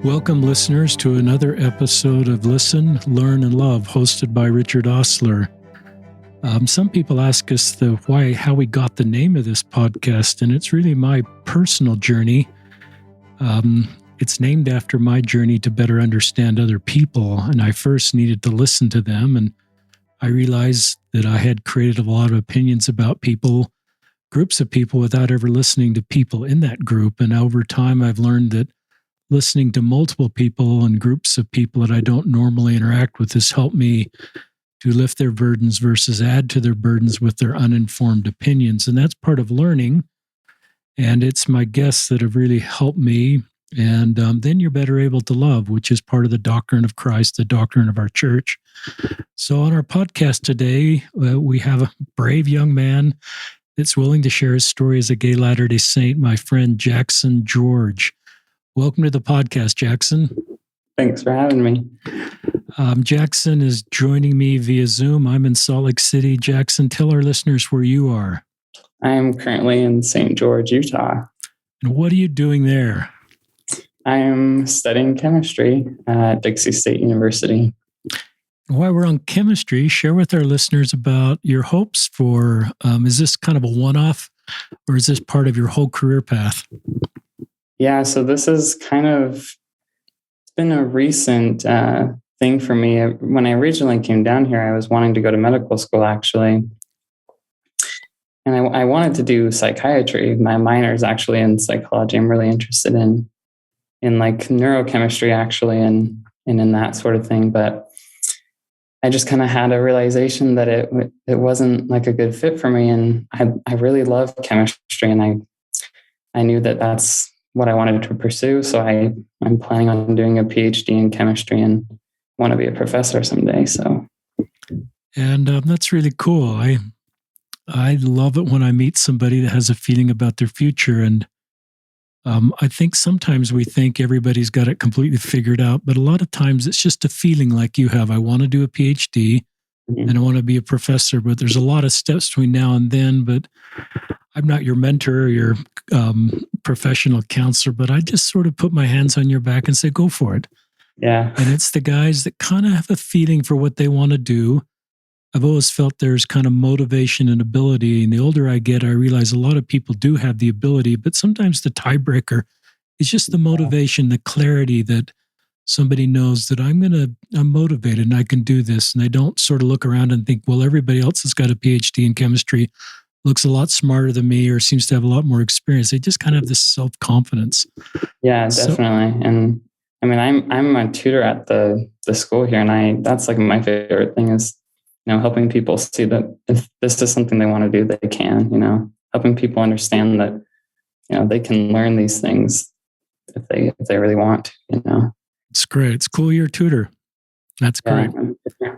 Welcome, listeners, to another episode of Listen, Learn, and Love, hosted by Richard Osler. Some people ask us how we got the name of this podcast, and it's really my personal journey. It's named after my journey to better understand other people, and I first needed to listen to them, and I realized that I had created a lot of opinions about people, groups of people, without ever listening to people in that group. And over time, I've learned that listening to multiple people and groups of people that I don't normally interact with has helped me to lift their burdens versus add to their burdens with their uninformed opinions. And that's part of learning. And it's my guests that have really helped me. And then you're better able to love, which is part of the doctrine of Christ, the doctrine of our church. So on our podcast today, we have a brave young man that's willing to share his story as a gay Latter-day Saint, my friend Jaxon George. Welcome to the podcast, Jaxon. Thanks for having me. Jaxon is joining me via Zoom. I'm in Salt Lake City. Jaxon, tell our listeners where you are. I am currently in St. George, Utah. And what are you doing there? I am studying chemistry at Dixie State University. While we're on chemistry, share with our listeners about your hopes for, is this kind of a one-off, or is this part of your whole career path? Yeah, so this is it's been a recent thing for me. When I originally came down here, I was wanting to go to medical school, actually. And I wanted to do psychiatry. My minor is actually in psychology. I'm really interested in like neurochemistry, actually, and in that sort of thing. But I just kind of had a realization that it wasn't like a good fit for me. And I really love chemistry, and I knew that that's what I wanted to pursue. So I'm planning on doing a Ph.D. in chemistry and want to be a professor someday. So, and that's really cool. I love it when I meet somebody that has a feeling about their future. And I think sometimes we think everybody's got it completely figured out, but a lot of times it's just a feeling like you have. I want to do a PhD and I want to be a professor, but there's a lot of steps between now and then. But I'm not your mentor or your professional counselor, but I just sort of put my hands on your back and say, go for it. Yeah. And it's the guys that kind of have a feeling for what they want to do. I've always felt there's kind of motivation and ability. And the older I get, I realize a lot of people do have the ability, but sometimes the tiebreaker is just the motivation, the clarity that somebody knows that I'm motivated and I can do this. And I don't sort of look around and think, well, everybody else has got a PhD in chemistry, looks a lot smarter than me, or seems to have a lot more experience. They just kind of have this self-confidence. Yeah, definitely. And I mean, I'm a tutor at the school here, and that's like my favorite thing is, helping people see that if this is something they want to do, they can, helping people understand that, they can learn these things if they really want to, It's great. It's cool you're a tutor. That's great. Yeah.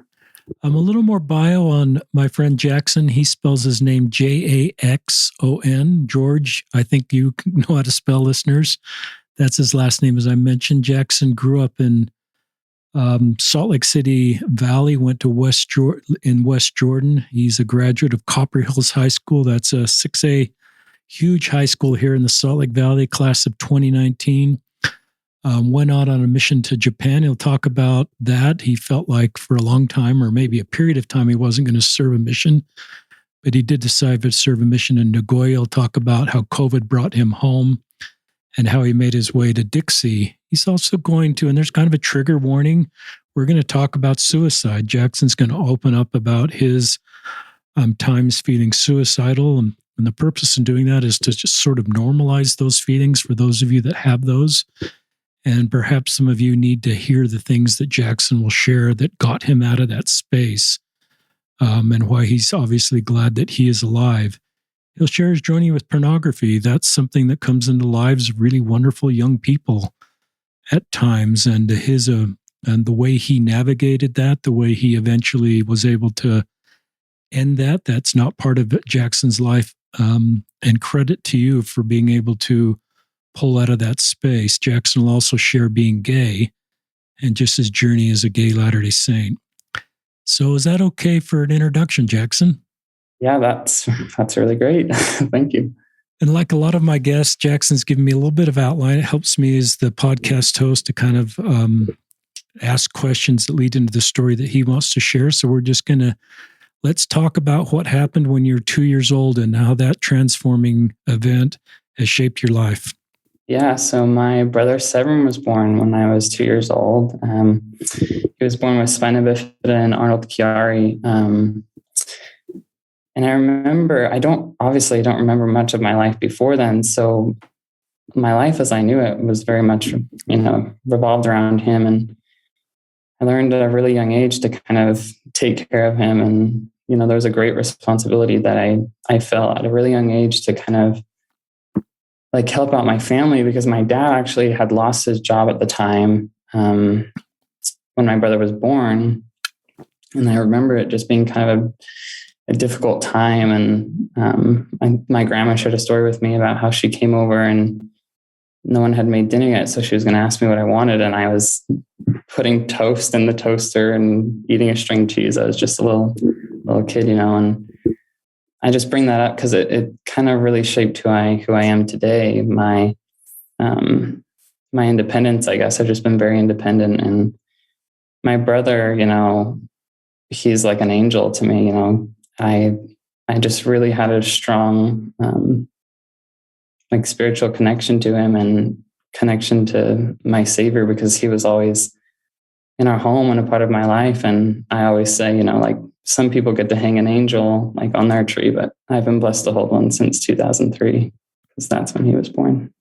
A little more bio on my friend Jaxon. He spells his name Jaxon, George. I think you know how to spell, listeners. That's his last name, as I mentioned. Jaxon grew up in Salt Lake City Valley, went to West Jordan. He's a graduate of Copper Hills High School. That's a 6A huge high school here in the Salt Lake Valley, class of 2019. Went out on a mission to Japan. He'll talk about that. He felt like for a long time, or maybe a period of time, he wasn't going to serve a mission, but he did decide to serve a mission in Nagoya. He'll talk about how COVID brought him home and how he made his way to Dixie. He's also going to, and there's kind of a trigger warning, we're going to talk about suicide. Jaxon's going to open up about his times feeling suicidal. And the purpose in doing that is to just sort of normalize those feelings for those of you that have those. And perhaps some of you need to hear the things that Jaxon will share that got him out of that space, and why he's obviously glad that he is alive. He'll share his journey with pornography. That's something that comes into the lives of really wonderful young people at times, and and the way he navigated that, the way he eventually was able to end that. That's not part of Jaxon's life, and credit to you for being able to pull out of that space. Jaxon will also share being gay and just his journey as a gay Latter-day Saint. So is that okay for an introduction, Jaxon? Yeah, that's really great. Thank you. And like a lot of my guests, Jackson's given me a little bit of outline. It helps me as the podcast host to kind of ask questions that lead into the story that he wants to share. So we're just going to, let's talk about what happened when you're 2 years old and how that transforming event has shaped your life. Yeah, so my brother Severin was born when I was 2 years old. He was born with spina bifida and Arnold Chiari. And I remember, I don't remember much of my life before then. So my life as I knew it was very much, revolved around him. And I learned at a really young age to kind of take care of him. And, there was a great responsibility that I felt at a really young age to kind of like help out my family, because my dad actually had lost his job at the time when my brother was born. And I remember it just being kind of a difficult time. And my grandma shared a story with me about how she came over and no one had made dinner yet. So she was going to ask me what I wanted. And I was putting toast in the toaster and eating a string cheese. I was just a little kid, and I just bring that up because it kind of really shaped who I am today. My independence, I guess. I've just been very independent. And my brother, he's like an angel to me. I just really had a strong spiritual connection to him and connection to my Savior, because he was always in our home and a part of my life. And I always say, some people get to hang an angel on their tree, but I've been blessed to hold one since 2003, because that's when he was born.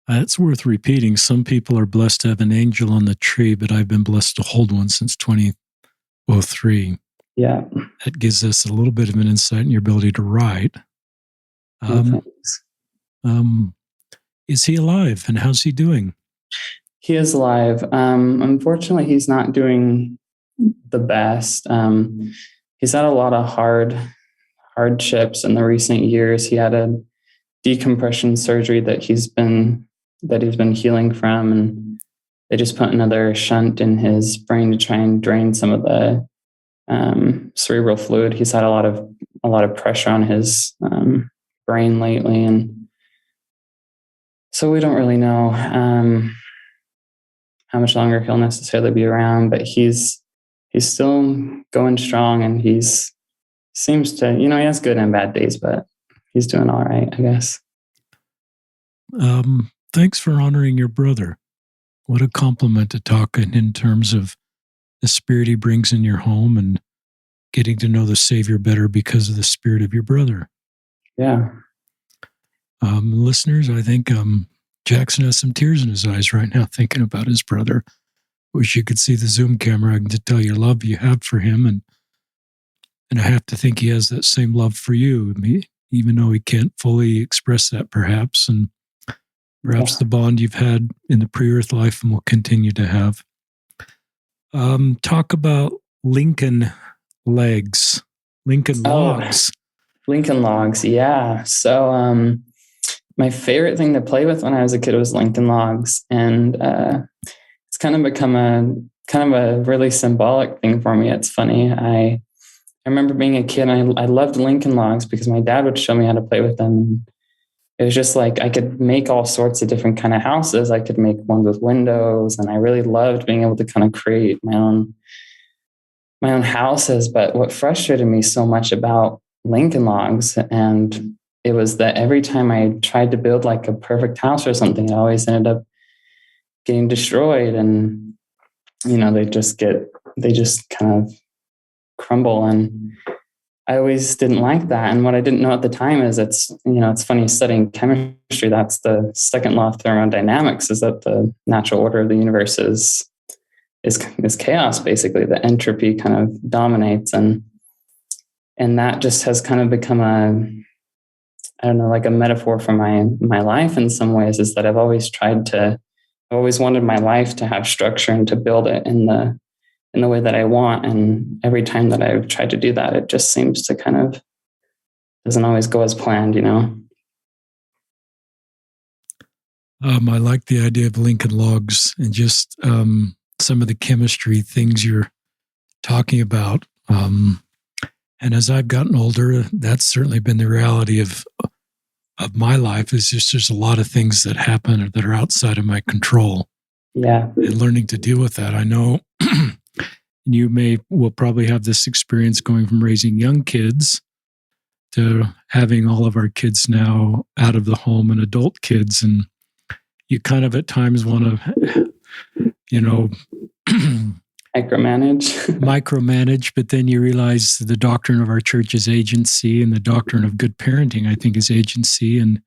It's worth repeating. Some people are blessed to have an angel on the tree, but I've been blessed to hold one since 2003. Yeah. That gives us a little bit of an insight in your ability to write. Is he alive, and how's he doing? He is alive. Unfortunately, he's not doing the best. He's had a lot of hardships in the recent years. He had a decompression surgery that he's been healing from, and they just put another shunt in his brain to try and drain some of the cerebral fluid. He's had a lot of pressure on his brain lately, and so we don't really know how much longer he'll necessarily be around. But he's still going strong, and he seems to, he has good and bad days, but he's doing all right, I guess. Thanks for honoring your brother. What a compliment to talk in terms of the spirit he brings in your home and getting to know the Savior better because of the spirit of your brother. Yeah. Listeners, I think Jaxon has some tears in his eyes right now thinking about his brother. Wish you could see the Zoom camera. I can just tell you love you have for him, and I have to think he has that same love for you, even though he can't fully express that perhaps, and perhaps the bond you've had in the pre-earth life and will continue to have. Talk about Lincoln Logs. Lincoln Logs, yeah. So my favorite thing to play with when I was a kid was Lincoln Logs, and it's kind of become a really symbolic thing for me. It's funny. I remember being a kid, and I loved Lincoln Logs because my dad would show me how to play with them. It was just like I could make all sorts of different kind of houses. I could make ones with windows, and I really loved being able to kind of create my own houses. But what frustrated me so much about Lincoln Logs, and it was that every time I tried to build like a perfect house or something, it always ended up getting destroyed, and they just kind of crumble. And I always didn't like that. And what I didn't know at the time is it's funny studying chemistry. That's the second law of thermodynamics, is that the natural order of the universe is chaos. Basically, the entropy kind of dominates, and that just has kind of become like a metaphor for my life in some ways, is that I've always wanted my life to have structure and to build it in the way that I want. And every time that I've tried to do that, it just seems to kind of doesn't always go as planned, I like the idea of Lincoln Logs and just some of the chemistry things you're talking about. And as I've gotten older, that's certainly been the reality of of my life is just there's a lot of things that happen that are outside of my control. Yeah. And learning to deal with that. I know will probably have this experience going from raising young kids to having all of our kids now out of the home and adult kids. And you kind of at times want to, micromanage, but then you realize the doctrine of our church is agency, and the doctrine of good parenting, I think, is agency, and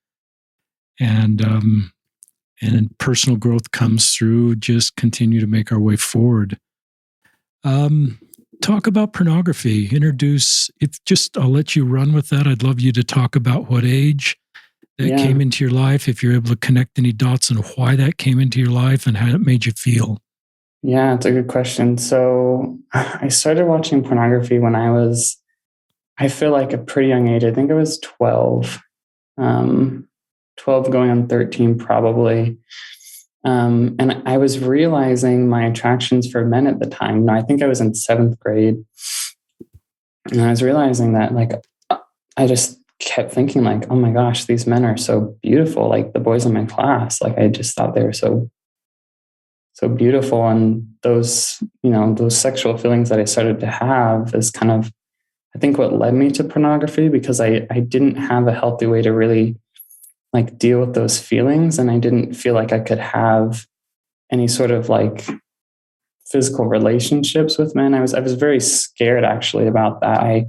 personal growth comes through just continue to make our way forward. Talk about pornography. I'll let you run with that. I'd love you to talk about what age that came into your life, if you're able to connect any dots and why that came into your life and how it made you feel. Yeah, it's a good question. So I started watching pornography when I feel like a pretty young age. I think I was 12, 12 going on 13 probably. And I was realizing my attractions for men at the time. I think I was in 7th grade. And I was realizing that I just kept thinking oh my gosh, these men are so beautiful. Like the boys in my class, I just thought they were so beautiful. And those sexual feelings that I started to have is kind of, I think, what led me to pornography, because I didn't have a healthy way to really deal with those feelings. And I didn't feel like I could have any sort of physical relationships with men. I was very scared actually about that. I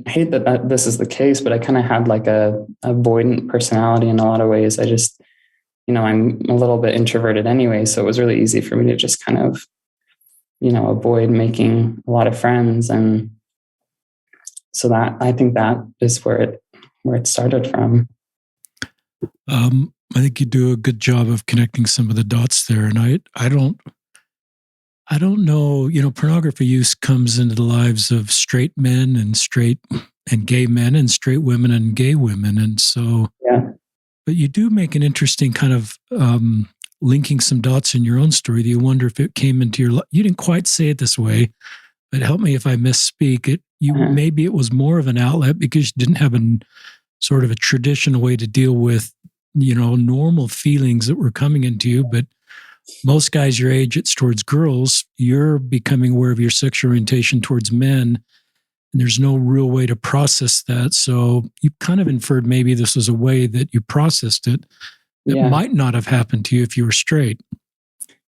hate that this is the case, but I kind of had a avoidant personality in a lot of ways. I just, I'm a little bit introverted anyway. So it was really easy for me to just kind of, avoid making a lot of friends. And so I think that is where it started from. I think you do a good job of connecting some of the dots there. And I don't know, pornography use comes into the lives of straight men and straight and gay men and straight women and gay women. And so, but you do make an interesting kind of linking some dots in your own story that you wonder if it came into your life. You didn't quite say it this way, but help me if I misspeak. Maybe it was more of an outlet because you didn't have a sort of a traditional way to deal with, normal feelings that were coming into you. But most guys your age, it's towards girls. You're becoming aware of your sexual orientation towards men, and there's no real way to process that. So you kind of inferred maybe this was a way that you processed it that might not have happened to you if you were straight.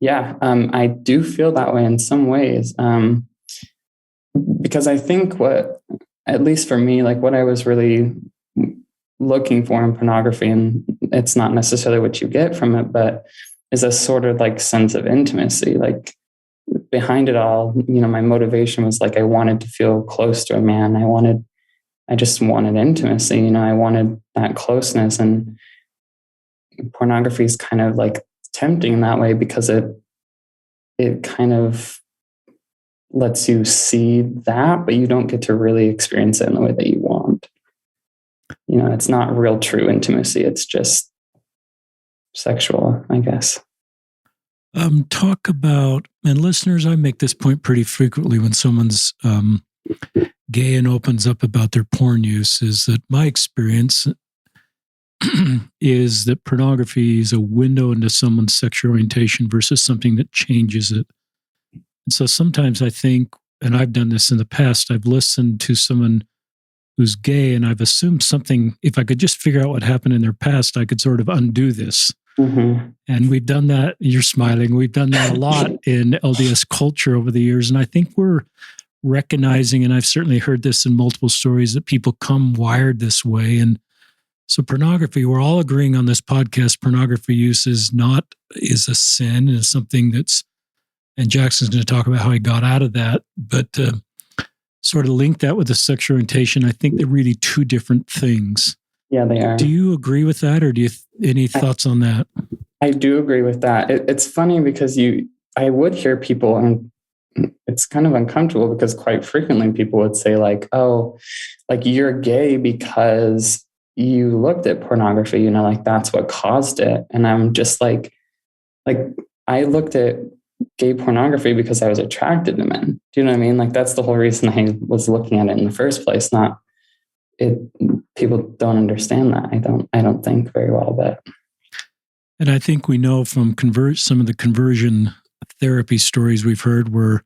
Yeah, I do feel that way in some ways. Because I think at least for me, what I was really looking for in pornography, and it's not necessarily what you get from it, but is a sort of sense of intimacy. Behind it all, my motivation was I wanted to feel close to a man. I just wanted intimacy. I wanted that closeness, and pornography is kind of tempting in that way because it kind of lets you see that, but you don't get to really experience it in the way that you want. It's not real true intimacy. It's just sexual, I guess. Talk about, and listeners, I make this point pretty frequently when someone's gay and opens up about their porn use, is that my experience is that pornography is a window into someone's sexual orientation versus something that changes it. And so sometimes I think, and I've done this in the past, I've listened to someone who's gay and I've assumed something, if I could just figure out what happened in their past, I could sort of undo this. Mm-hmm. And we've done that. You're smiling. We've done that a lot in LDS culture over the years. And I think we're recognizing, and I've certainly heard this in multiple stories, that people come wired this way. And so pornography, we're all agreeing on this podcast, pornography use is a sin, and is something that's, and Jackson's going to talk about how he got out of that. But sort of link that with the sexual orientation, I think they're really two different things. Yeah, they are. Do you agree with that, or do you any thoughts on that? I do agree with that. It's funny because I would hear people, and it's kind of uncomfortable because quite frequently people would say oh, you're gay because you looked at pornography, that's what caused it. And I'm just I looked at gay pornography because I was attracted to men. Do you know what I mean? That's the whole reason I was looking at it in the first place, not people don't understand that. I don't think very well, but. And I think we know from some of the conversion therapy stories we've heard where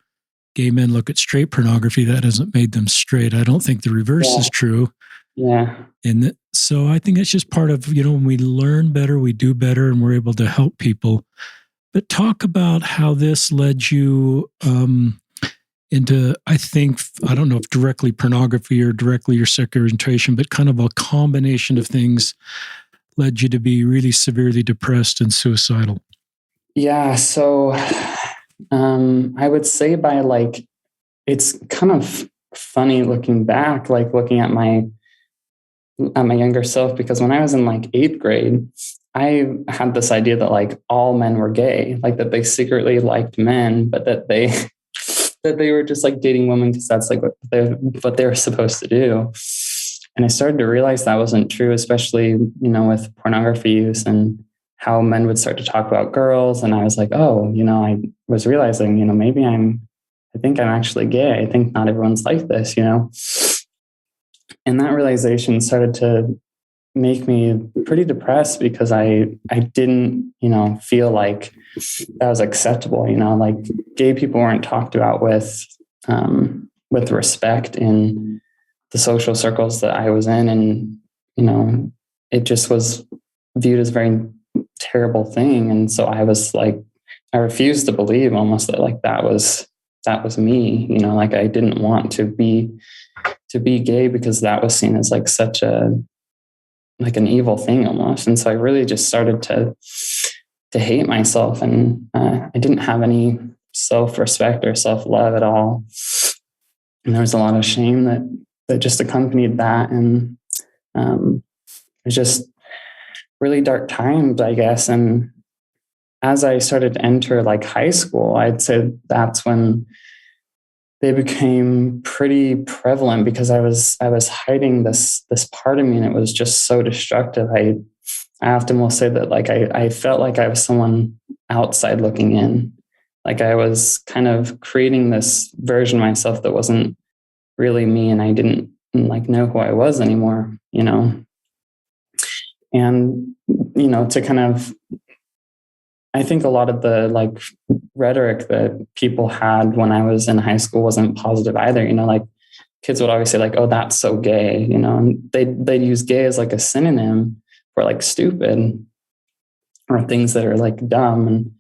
gay men look at straight pornography, that hasn't made them straight. I don't think the reverse is true. Yeah. And so I think it's just part of, when we learn better, we do better, and we're able to help people. But talk about how this led you into, I don't know if directly pornography or directly your sexual orientation, but kind of a combination of things led you to be really severely depressed and suicidal. Yeah. So I would say it's kind of funny looking back, like looking at my younger self, because when I was in like 8th grade, I had this idea that like all men were gay, like that they secretly liked men, but that they that they were just like dating women because that's like what they were supposed to do. And I started to realize that wasn't true, especially, with pornography use and how men would start to talk about girls. And I was like, oh, I was realizing, maybe I think I'm actually gay. I think not everyone's like this, And that realization started to make me pretty depressed because I didn't, feel like that was acceptable. Like gay people weren't talked about with respect in the social circles that I was in. And, it just was viewed as a very terrible thing. And so I was like, I refused to believe almost that like that was me, like I didn't want to be gay because that was seen as like such an evil thing almost. And so I really just started to hate myself, and I didn't have any self-respect or self-love at all. And there was a lot of shame that just accompanied that. And it was just really dark times, I guess. And as I started to enter like high school, I'd say that's when they became pretty prevalent, because I was hiding this part of me, and it was just so destructive. I often will say that like I felt like I was someone outside looking in. Like I was kind of creating this version of myself that wasn't really me, and I didn't like know who I was anymore, And to kind of, I think a lot of the like rhetoric that people had when I was in high school wasn't positive either. Like kids would always say like, "Oh, that's so gay," and they'd use gay as like a synonym for like stupid or things that are like dumb. And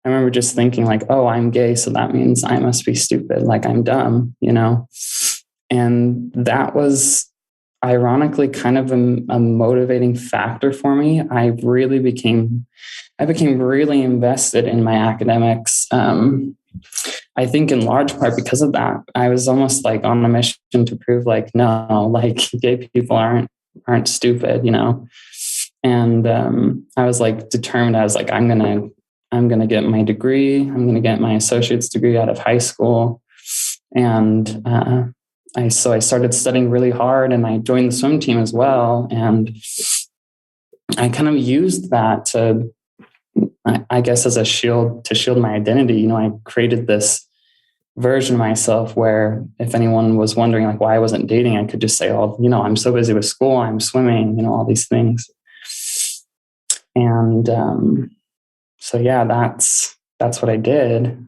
I remember just thinking like, "Oh, I'm gay, so that means I must be stupid. Like I'm dumb," And that was ironically kind of a motivating factor for me. I became really invested in my academics. I think in large part because of that. I was almost like on a mission to prove like, no, like gay people aren't stupid, And I was like determined. I was like, I'm gonna get my degree. I'm gonna get my associate's degree out of high school. And I started studying really hard, and I joined the swim team as well. And I kind of used that to, I guess, as a shield to shield my identity. I created this version of myself where if anyone was wondering like why I wasn't dating, I could just say, "Oh, I'm so busy with school, I'm swimming," all these things. And so yeah, that's what I did.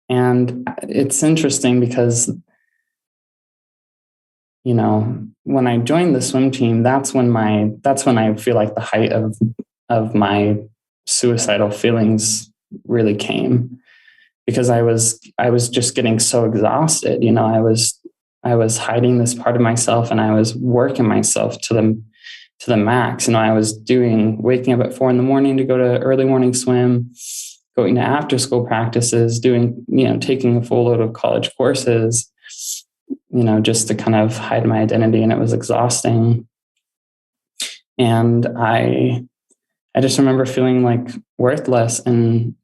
And it's interesting because when I joined the swim team, that's when I feel like the height of my suicidal feelings really came, because I was just getting so exhausted. I was hiding this part of myself, and I was working myself to the max. I was waking up at 4 a.m. to go to early morning swim, going to after school practices, taking a full load of college courses, just to kind of hide my identity. And it was exhausting. And I just remember feeling like worthless. And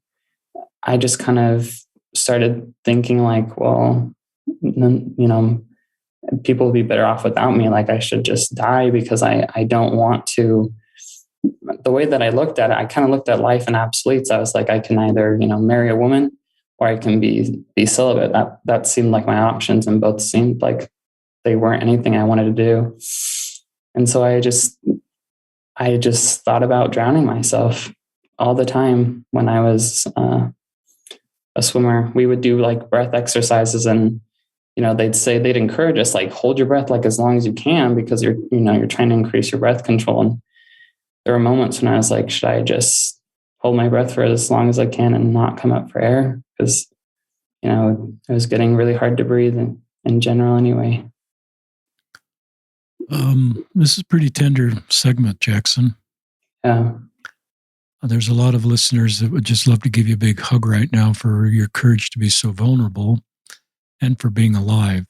I just kind of started thinking like, well, people will be better off without me. Like I should just die, because I don't want to. The way that I looked at it, I kind of looked at life in absolutes. I was like, I can either, marry a woman, or I can be celibate. That seemed like my options, and both seemed like they weren't anything I wanted to do. And so I just thought about drowning myself all the time when I was a swimmer. We would do like breath exercises, and they'd encourage us, like, hold your breath like as long as you can, because you're trying to increase your breath control. And there were moments when I was like, should I just hold my breath for as long as I can and not come up for air? Because it was getting really hard to breathe in general anyway. This is a pretty tender segment, Jaxon. Yeah. There's a lot of listeners that would just love to give you a big hug right now for your courage to be so vulnerable and for being alive.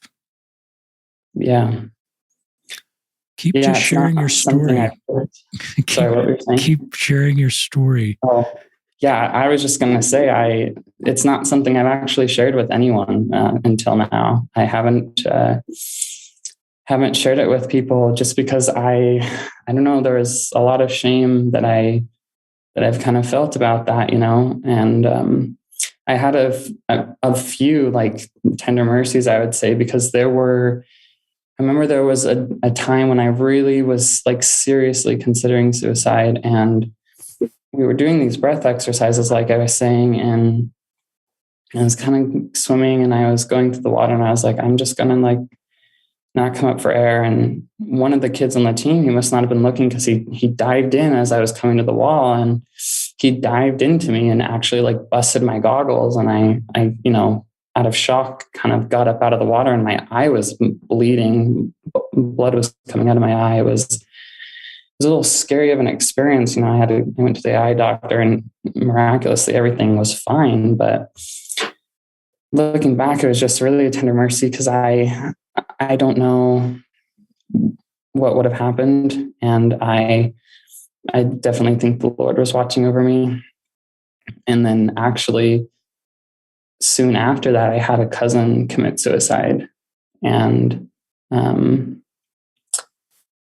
Yeah. Keep just sharing your story. Sorry, what were you saying? Keep sharing your story. Oh, yeah. I was just going to say, it's not something I've actually shared with anyone until now. I haven't shared it with people just because I don't know, there was a lot of shame that I've kind of felt about that, and I had a few like tender mercies, I would say, because I remember there was a time when I really was like seriously considering suicide, and we were doing these breath exercises, like I was saying, and I was kind of swimming, and I was going through the water, and I was like, I'm just going to like not come up for air. And one of the kids on the team, he must not have been looking, because he dived in as I was coming to the wall, and he dived into me and actually like busted my goggles. And I out of shock, kind of got up out of the water, and my eye was bleeding. Blood was coming out of my eye. It was a little scary of an experience. I went to the eye doctor, and miraculously everything was fine. But looking back, it was just really a tender mercy, because I don't know what would have happened. And I definitely think the Lord was watching over me. And then actually soon after that, I had a cousin commit suicide. And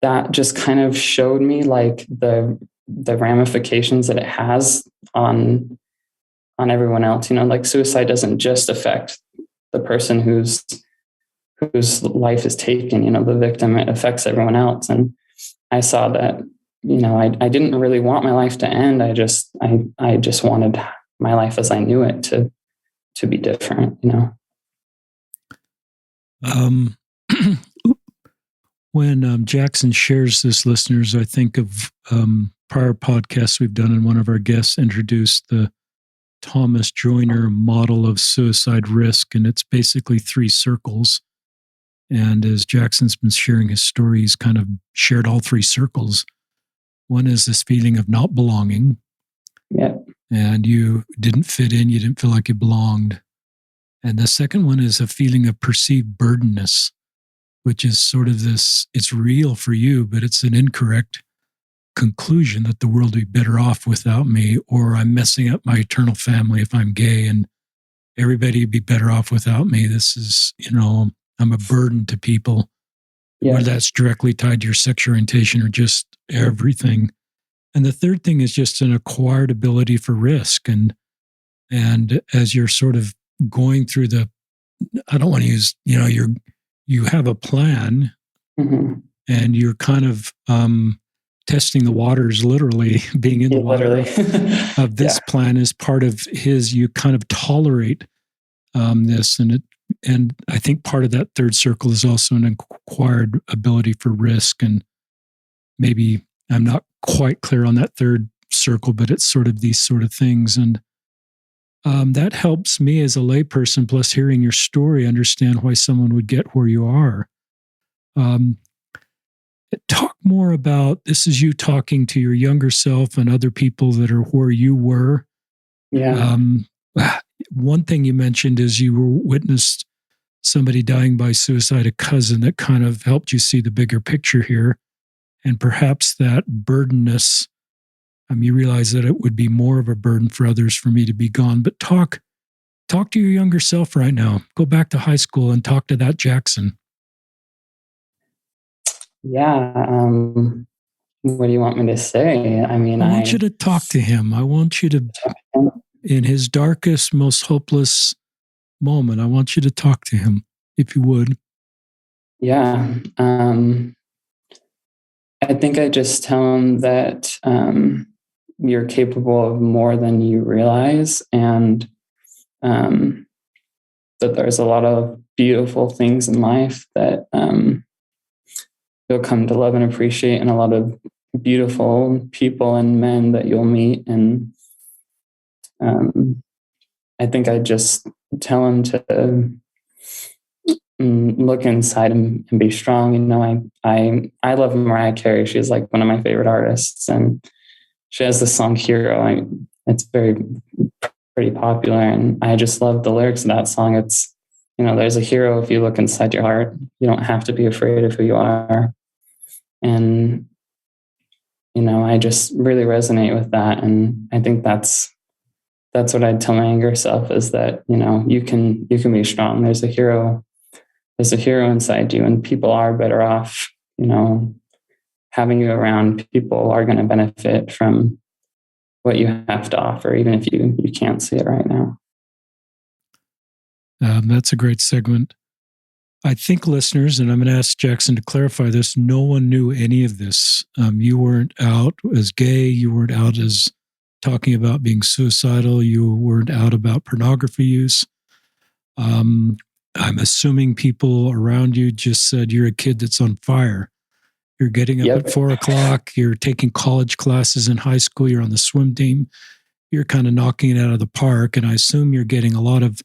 that just kind of showed me like the ramifications that it has on everyone else. Like suicide doesn't just affect the person whose life is taken, the victim. It affects everyone else. And I saw that, I didn't really want my life to end. I just wanted my life as I knew it to be different, When Jaxon shares this, listeners, I think of prior podcasts we've done, and one of our guests introduced the Thomas Joyner model of suicide risk, and it's basically 3 circles. And as Jackson's been sharing his story, he's kind of shared all 3 circles. One is this feeling of not belonging. Yeah. And you didn't fit in, you didn't feel like you belonged. And the second one is a feeling of perceived burdenness, which is sort of this, it's real for you, but it's an incorrect conclusion that the world would be better off without me, or I'm messing up my eternal family if I'm gay, and everybody would be better off without me. This is, I'm a burden to people, whether that's directly tied to your sexual orientation or just everything. And the third thing is just an acquired ability for risk. And as you're sort of going through I don't want to use, you have a plan, mm-hmm. and you're kind of testing the waters, literally being in the water of this plan is part of you kind of tolerate this. And I think part of that third circle is also an acquired ability for risk. And maybe I'm not quite clear on that third circle, but it's sort of these sort of things. And that helps me as a layperson, plus hearing your story, understand why someone would get where you are. Talk more about, this is you talking to your younger self and other people that are where you were. Yeah. One thing you mentioned is you witnessed somebody dying by suicide, a cousin, that kind of helped you see the bigger picture here. And perhaps that burdenness, you realize that it would be more of a burden for others for me to be gone. But talk to your younger self right now. Go back to high school and talk to that Jaxon. Yeah. What do you want me to say? I want you to talk to him. I want you to, in his darkest, most hopeless moment, I want you to talk to him, if you would. Yeah. I think I just tell them that you're capable of more than you realize, and um, that there's a lot of beautiful things in life that you'll come to love and appreciate, and a lot of beautiful people and men that you'll meet. And um, I think I just tell them to look inside and be strong. I love Mariah Carey. She's like one of my favorite artists, and she has this song "Hero." It's pretty popular, and I just love the lyrics of that song. It's, there's a hero if you look inside your heart. You don't have to be afraid of who you are. And I just really resonate with that, and I think that's what I'd tell my younger self, is that you can be strong. There's a hero inside you, and people are better off, having you around. People are going to benefit from what you have to offer, even if you can't see it right now. That's a great segment. I think, listeners, and I'm going to ask Jaxon to clarify this, no one knew any of this. You weren't out as gay. You weren't out as talking about being suicidal. You weren't out about pornography use. I'm assuming people around you just said, you're a kid that's on fire. You're getting up Yep. at 4:00. You're taking college classes in high school. You're on the swim team. You're kind of knocking it out of the park. And I assume you're getting a lot of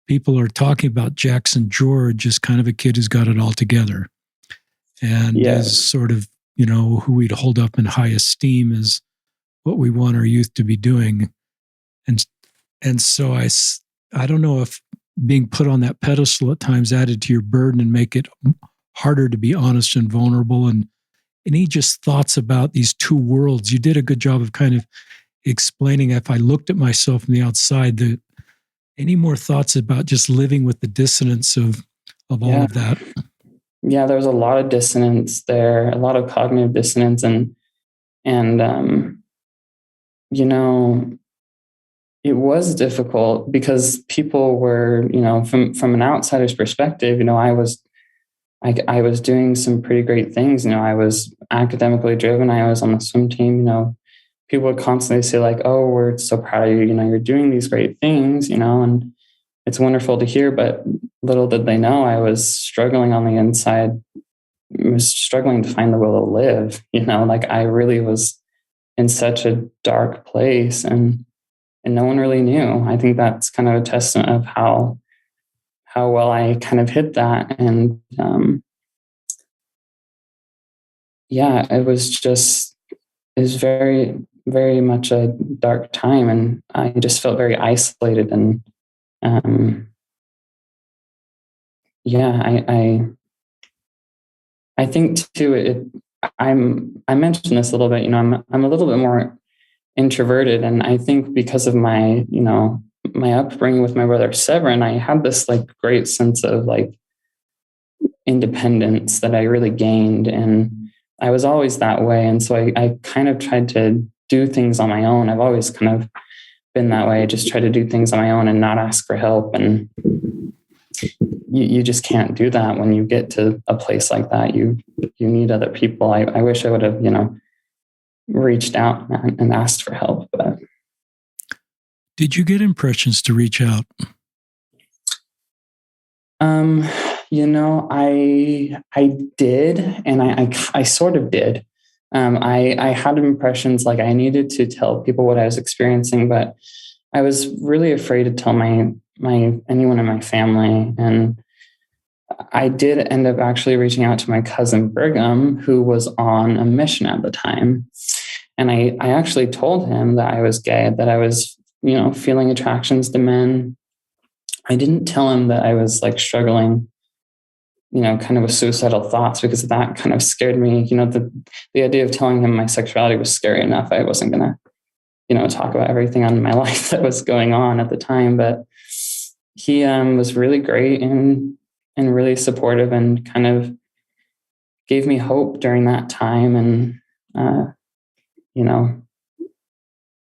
people are talking about Jaxon George as kind of a kid who's got it all together, and is sort of, who we'd hold up in high esteem as what we want our youth to be doing. And so I don't know if being put on that pedestal at times added to your burden and make it harder to be honest and vulnerable. And any just thoughts about these two worlds? You did a good job of kind of explaining, if I looked at myself from the outside, any more thoughts about just living with the dissonance of all of that? Yeah, there was a lot of dissonance there, a lot of cognitive dissonance, and it was difficult because people were, from an outsider's perspective, I was doing some pretty great things. I was academically driven. I was on the swim team. People would constantly say like, "Oh, we're so proud of you. You're doing these great things." And it's wonderful to hear. But little did they know, I was struggling on the inside. I was struggling to find the will to live. Like I really was in such a dark place, and no one really knew. I think that's kind of a testament of how well I kind of hit that. And it was very, very much a dark time, and I just felt very isolated. And I think too, I mentioned this a little bit, I'm a little bit more introverted. And I think because of my, my upbringing with my brother Severin, I had this like great sense of like independence that I really gained. And I was always that way. And so I kind of tried to do things on my own. I've always kind of been that way. I just try to do things on my own and not ask for help. And you just can't do that when you get to a place like that. You need other people. I wish I would have, reached out and asked for help. But did you get impressions to reach out? I did, and I sort of did. I had impressions, like I needed to tell people what I was experiencing, but I was really afraid to tell my anyone in my family. And I did end up actually reaching out to my cousin Brigham, who was on a mission at the time. And I actually told him that I was gay, that I was, feeling attractions to men. I didn't tell him that I was like struggling, kind of with suicidal thoughts, because that kind of scared me. The idea of telling him my sexuality was scary enough. I wasn't going to, talk about everything in my life that was going on at the time. But he was really great and really supportive, and kind of gave me hope during that time. And,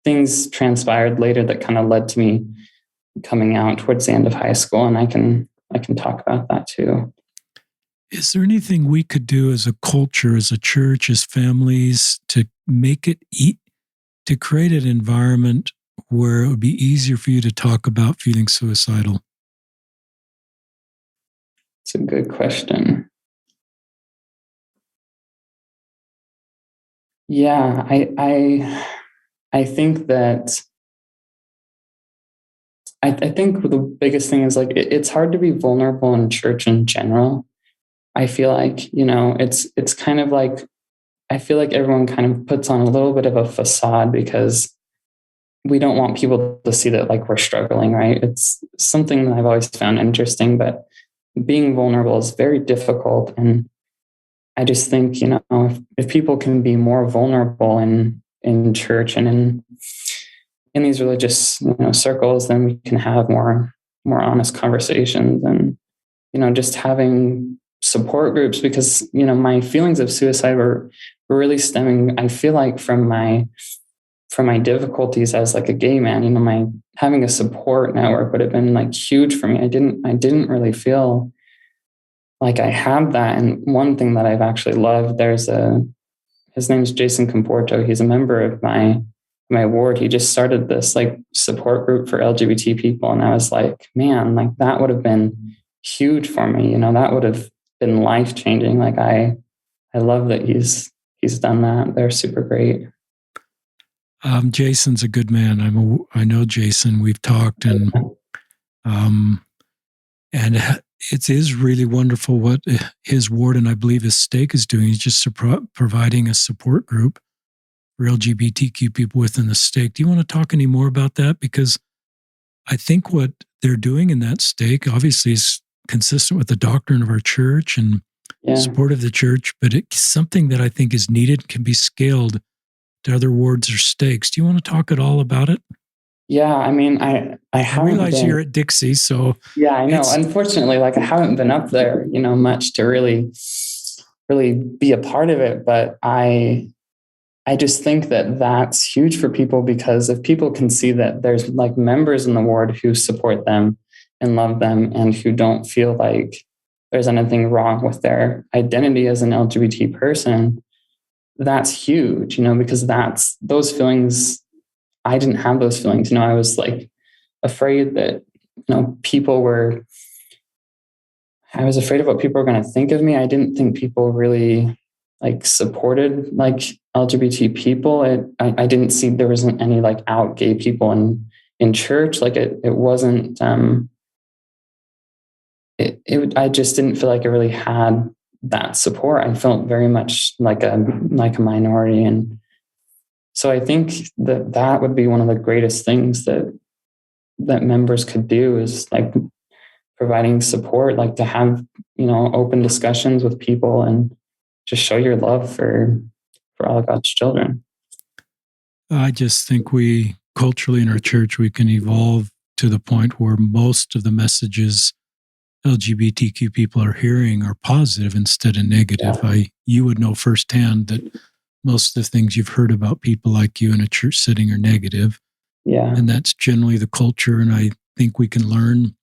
things transpired later that kind of led to me coming out towards the end of high school. And I can talk about that too. Is there anything we could do as a culture, as a church, as families to make it to create an environment where it would be easier for you to talk about feeling suicidal? It's a good question. Yeah, I think that I think the biggest thing is like it's hard to be vulnerable in church in general. I feel like, it's kind of like I feel like everyone kind of puts on a little bit of a facade because we don't want people to see that like we're struggling, right? It's something that I've always found interesting, but being vulnerable is very difficult. And I just think, if people can be more vulnerable in church and in these religious, circles, then we can have more honest conversations and, just having support groups because, my feelings of suicide were really stemming, I feel like from my difficulties as like a gay man, my having a support network would have been like huge for me. I didn't really feel like I had that. And one thing that I've actually loved, his name's Jason Comporto. He's a member of my ward. He just started this like support group for LGBT people. And I was like, man, like that would have been huge for me. That would have been life changing. Like I love that he's done that. They're super great. Jason's a good man. I know Jason. We've talked, um, and it is really wonderful what his ward and I believe his stake is doing. He's just providing a support group for LGBTQ people within the stake. Do you want to talk any more about that? Because I think what they're doing in that stake obviously is consistent with the doctrine of our church and support of the church, but it's something that I think is needed, can be scaled to other wards or stakes. Do you want to talk at all about it? Yeah, I mean, I realize you're at Dixie, so yeah, I know. Unfortunately, like I haven't been up there, much to really be a part of it. But I just think that that's huge for people because if people can see that there's like members in the ward who support them and love them and who don't feel like there's anything wrong with their identity as an LGBT person, that's huge, because that's those feelings. I didn't have those feelings. I was like afraid that, I was afraid of what people were going to think of me. I didn't think people really like supported like LGBT people. I didn't see there wasn't any like out gay people in church. Like it wasn't, I just didn't feel like it really had that support. I felt very much like a minority. And so I think that would be one of the greatest things that members could do is like providing support, like to have, open discussions with people and just show your love for all of God's children. I just think we culturally in our church, we can evolve to the point where most of the messages LGBTQ people are hearing are positive instead of negative. Yeah. You would know firsthand that most of the things you've heard about people like you in a church setting are negative. Yeah. And that's generally the culture. And I think we can learn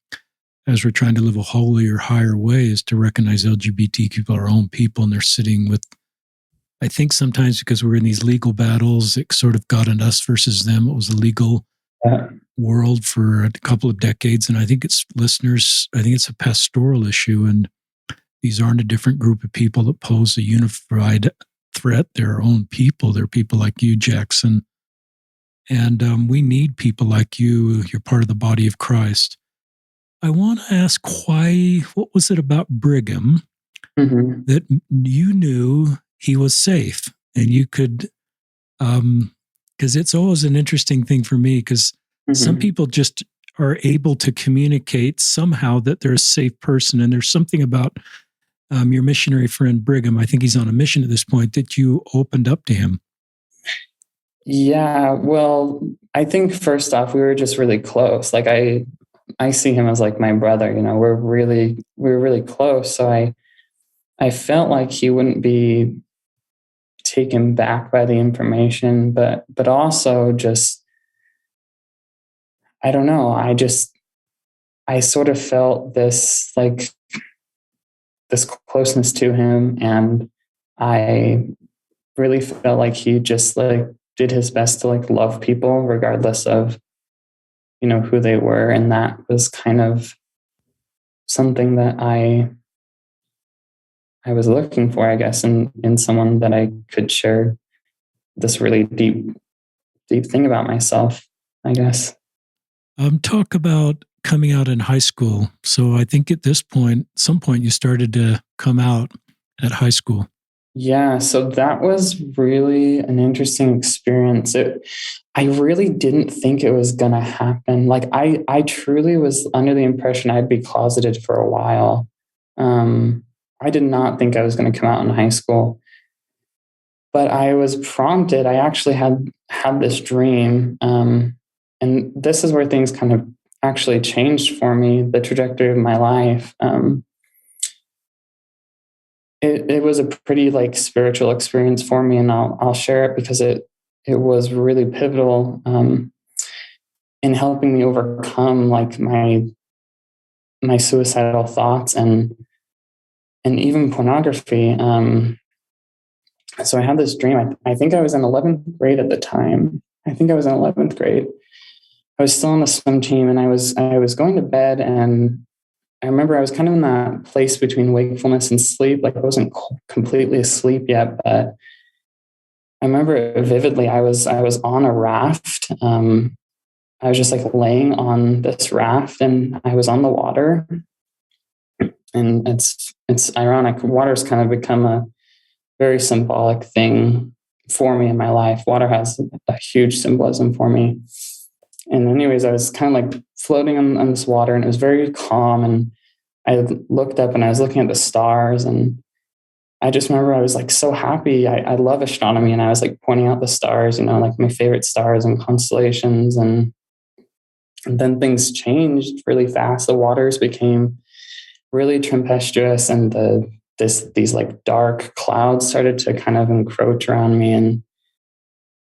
as we're trying to live a holier, higher way is to recognize LGBTQ people are our own people and they're sitting with, I think sometimes because we're in these legal battles, it sort of got an us versus them. It was a legal world for a couple of decades. And I think it's listeners, I think it's a pastoral issue. And these aren't a different group of people that pose a unified threat. They're our own people. They're people like you, Jaxon. And we need people like you. You're part of the body of Christ. I want to ask what was it about Brigham that you knew he was safe and you could, because it's always an interesting thing for me because some people just are able to communicate somehow that they're a safe person. And there's something about your missionary friend Brigham, I think he's on a mission at this point, that you opened up to him. Yeah, well, I think first off, we were just really close. Like I see him as like my brother, we were really close. So I felt like he wouldn't be taken back by the information, but also just, I don't know. I sort of felt this this closeness to him, and I really felt like he just like did his best to like love people regardless of, you know, who they were. And that was kind of something that I was looking for, I guess, in someone that I could share this really deep thing about myself, I guess. Talk about coming out in high school. So I think at this point, some point you started to come out at high school. Yeah, so that was really an interesting experience. I really didn't think it was gonna happen. Like I truly was under the impression I'd be closeted for a while. I did not think I was going to come out in high school, but I was prompted. I actually had this dream, and this is where things kind of actually changed for me, the trajectory of my life. It was a pretty like spiritual experience for me, and I'll share it because it was really pivotal in helping me overcome like my suicidal thoughts and even pornography. So I had this dream. I think I was in 11th grade at the time. I think I was in 11th grade. I was still on the swim team, and I was going to bed, and I remember I was kind of in that place between wakefulness and sleep. Like I wasn't completely asleep yet, but I remember it vividly. I was on a raft. I was just like laying on this raft, and I was on the water. And it's ironic. Water's kind of become a very symbolic thing for me in my life. Water has a huge symbolism for me. And anyways, I was kind of like floating on this water, and it was very calm. And I looked up and I was looking at the stars, and I just remember I was like so happy. I love astronomy, and I was like pointing out the stars, you know, like my favorite stars and constellations. And then things changed really fast. The waters became really tempestuous, and these like dark clouds started to kind of encroach around me, and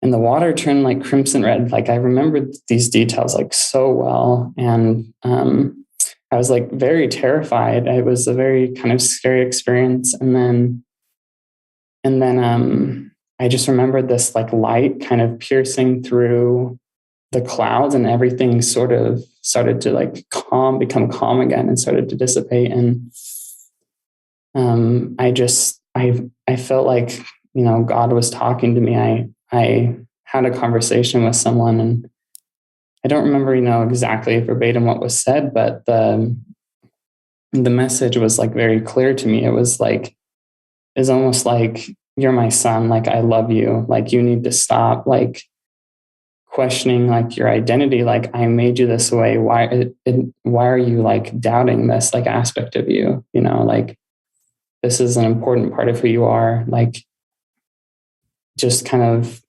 the water turned like crimson red. Like I remembered these details like so well, and I was like very terrified. It was a very kind of scary experience, and then I just remembered this like light kind of piercing through the clouds, and everything sort of started to like become calm again, and started to dissipate. And I felt like, you know, God was talking to me. I had a conversation with someone, and I don't remember, you know, exactly verbatim what was said, but the message was like very clear to me. It was like, it's almost like, you're my son. Like, I love you. Like, you need to stop like questioning like your identity. Like, I made you this way. Why are you like doubting this like aspect of you? You know, like this is an important part of who you are. Like, just kind of,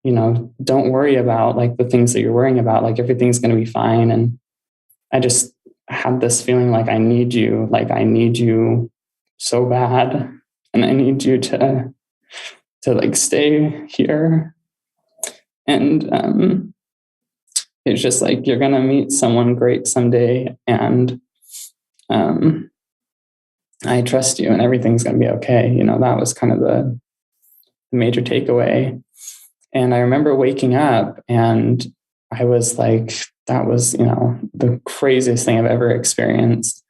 you know, don't worry about like the things that you're worrying about. Like everything's going to be fine. And I just had this feeling like I need you so bad. And I need you to like stay here. And it's just like, you're going to meet someone great someday. And I trust you, and everything's going to be okay. You know, that was kind of the major takeaway. And I remember waking up, and I was like, that was, you know, the craziest thing I've ever experienced.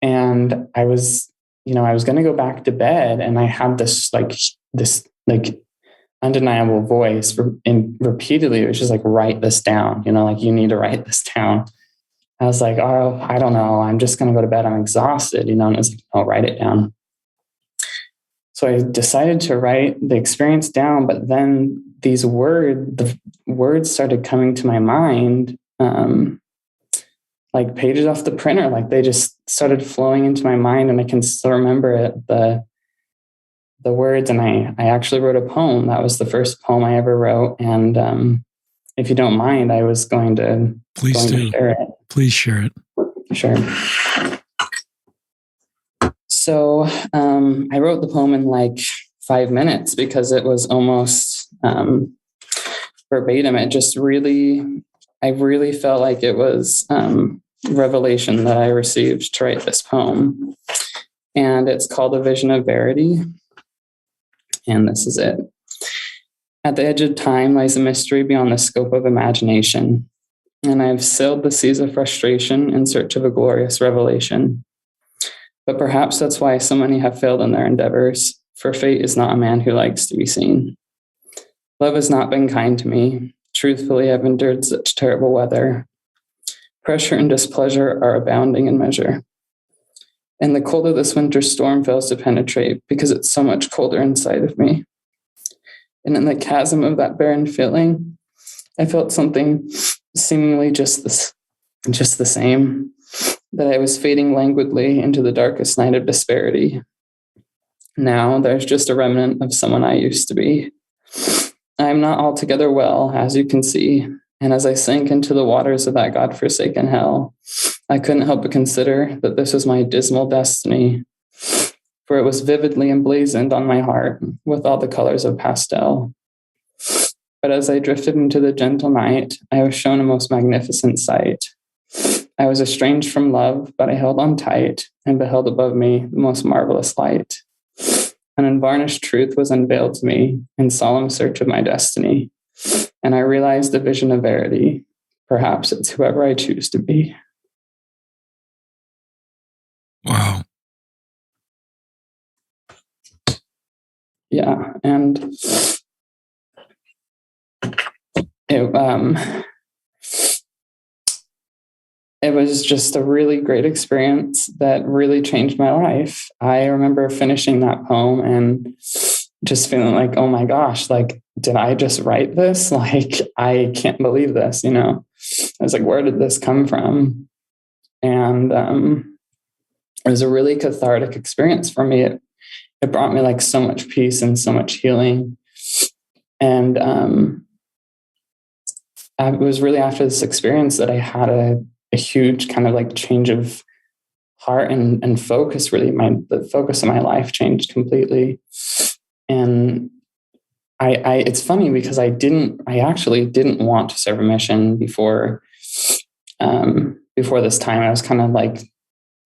And I was going to go back to bed, and I had this undeniable voice, and repeatedly it was just like, write this down, you know, like you need to write this down. I was like, oh, I don't know, I'm just going to go to bed, I'm exhausted, you know. And it was like, I'll write it down. So I decided to write the experience down, but then the words started coming to my mind, like pages off the printer. Like they just started flowing into my mind, and I can still remember it, the words. And I actually wrote a poem. That was the first poem I ever wrote. And if you don't mind, I was going to share it. Please share it. Sure. So I wrote the poem in like 5 minutes because it was almost verbatim. It just I really felt like it was revelation that I received to write this poem. And it's called A Vision of Verity. And this is it. At the edge of time lies a mystery beyond the scope of imagination, and I have sailed the seas of frustration in search of a glorious revelation. But perhaps that's why so many have failed in their endeavors, for fate is not a man who likes to be seen. Love has not been kind to me. Truthfully, I've endured such terrible weather. Pressure and displeasure are abounding in measure. And the cold of this winter storm fails to penetrate because it's so much colder inside of me. And in the chasm of that barren feeling, I felt something seemingly just the same, that I was fading languidly into the darkest night of disparity. Now there's just a remnant of someone I used to be. I am not altogether well, as you can see, and as I sank into the waters of that God-forsaken hell, I couldn't help but consider that this was my dismal destiny, for it was vividly emblazoned on my heart with all the colors of pastel. But as I drifted into the gentle night, I was shown a most magnificent sight. I was estranged from love, but I held on tight and beheld above me the most marvelous light. An unvarnished truth was unveiled to me in solemn search of my destiny, and I realized the vision of verity. Perhaps it's whoever I choose to be. Wow. Yeah, and it was just a really great experience that really changed my life. I remember finishing that poem and just feeling like, oh my gosh, like, did I just write this? Like, I can't believe this, I was like, where did this come from? And it was a really cathartic experience for me. It brought me like so much peace and so much healing. And it was really after this experience that I had a huge kind of like change of heart and focus. Really, the focus of my life changed completely. And it's funny because I actually didn't want to serve a mission before this time. I was kind of like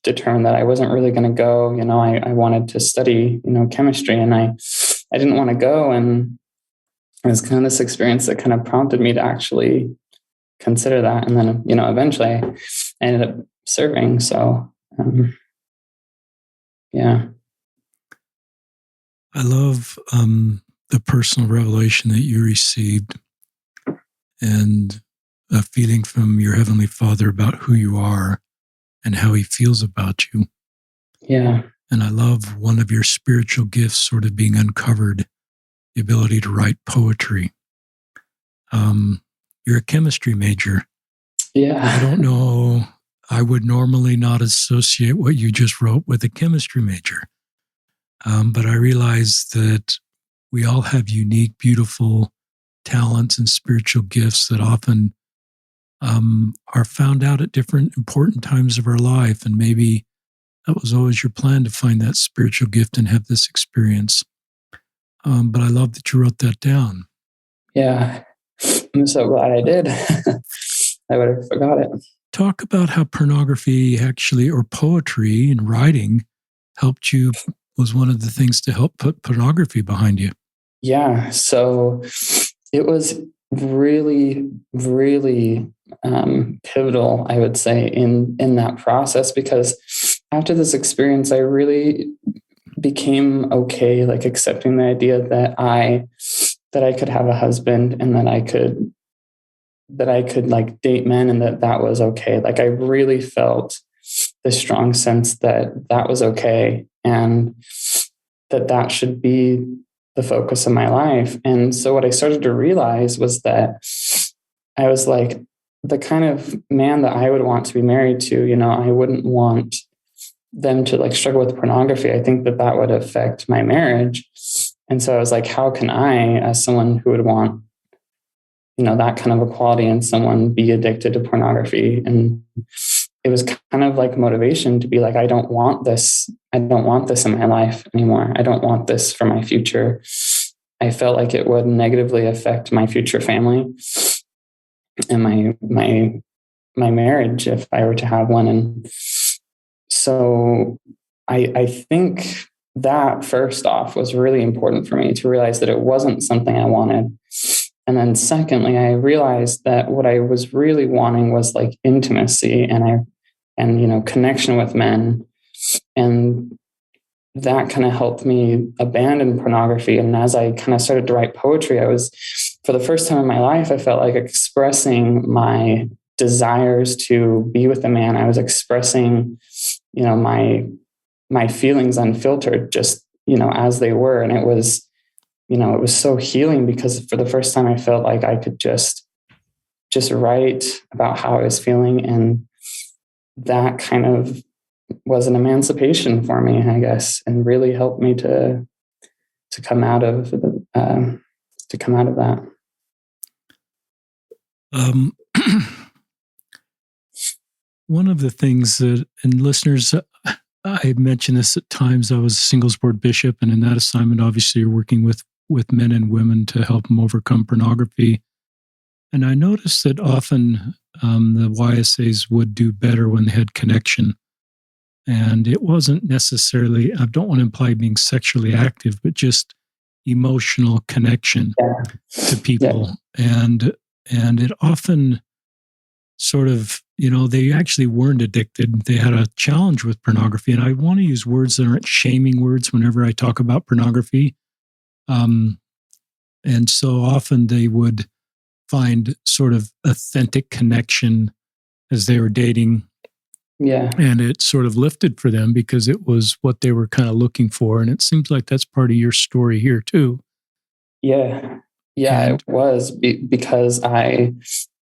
determined that I wasn't really going to go. I wanted to study, chemistry, and I didn't want to go. And it was kind of this experience that kind of prompted me to actually consider that. And then, eventually I ended up serving. So, yeah. I love the personal revelation that you received and a feeling from your Heavenly Father about who you are and how He feels about you. Yeah. And I love one of your spiritual gifts sort of being uncovered, the ability to write poetry. You're a chemistry major. Yeah. I don't know. I would normally not associate what you just wrote with a chemistry major. But I realize that we all have unique, beautiful talents and spiritual gifts that often are found out at different important times of our life. And maybe that was always your plan, to find that spiritual gift and have this experience. But I love that you wrote that down. Yeah. I'm so glad I did. I would have forgot it. Talk about how pornography actually, or poetry and writing, helped you, was one of the things to help put pornography behind you. Yeah. So it was really, really pivotal, I would say, in that process, because after this experience, I really became okay, like accepting the idea that I could have a husband, and that I could like date men, and that was okay. Like, I really felt this strong sense that was okay, and that should be the focus of my life. And so what I started to realize was that I was like, the kind of man that I would want to be married to, I wouldn't want them to like struggle with pornography. I think that would affect my marriage. And so I was like, how can I, as someone who would want, that kind of a quality in someone, be addicted to pornography? And it was kind of like motivation to be like, I don't want this. I don't want this in my life anymore. I don't want this for my future. I felt like it would negatively affect my future family and my marriage if I were to have one. And so I think that first off was really important for me to realize that it wasn't something I wanted. And then secondly, I realized that what I was really wanting was like intimacy and connection with men. And that kind of helped me abandon pornography. And as I kind of started to write poetry, for the first time in my life, I felt like expressing my desires to be with a man. I was expressing, my feelings unfiltered, just, as they were. And it was so healing, because for the first time I felt like I could just write about how I was feeling. And that kind of was an emancipation for me, I guess, and really helped me to come out of that. One of the things that, and listeners, I mentioned this at times, I was a singles board bishop, and in that assignment, obviously, you're working with men and women to help them overcome pornography. And I noticed that often the YSAs would do better when they had connection. And it wasn't necessarily, I don't want to imply being sexually active, but just emotional connection to people. Yeah. And it often sort of, they actually weren't addicted. They had a challenge with pornography. And I want to use words that aren't shaming words whenever I talk about pornography. And so often they would find sort of authentic connection as they were dating. Yeah. And it sort of lifted for them because it was what they were kind of looking for. And it seems like that's part of your story here too. Yeah. Yeah, it was because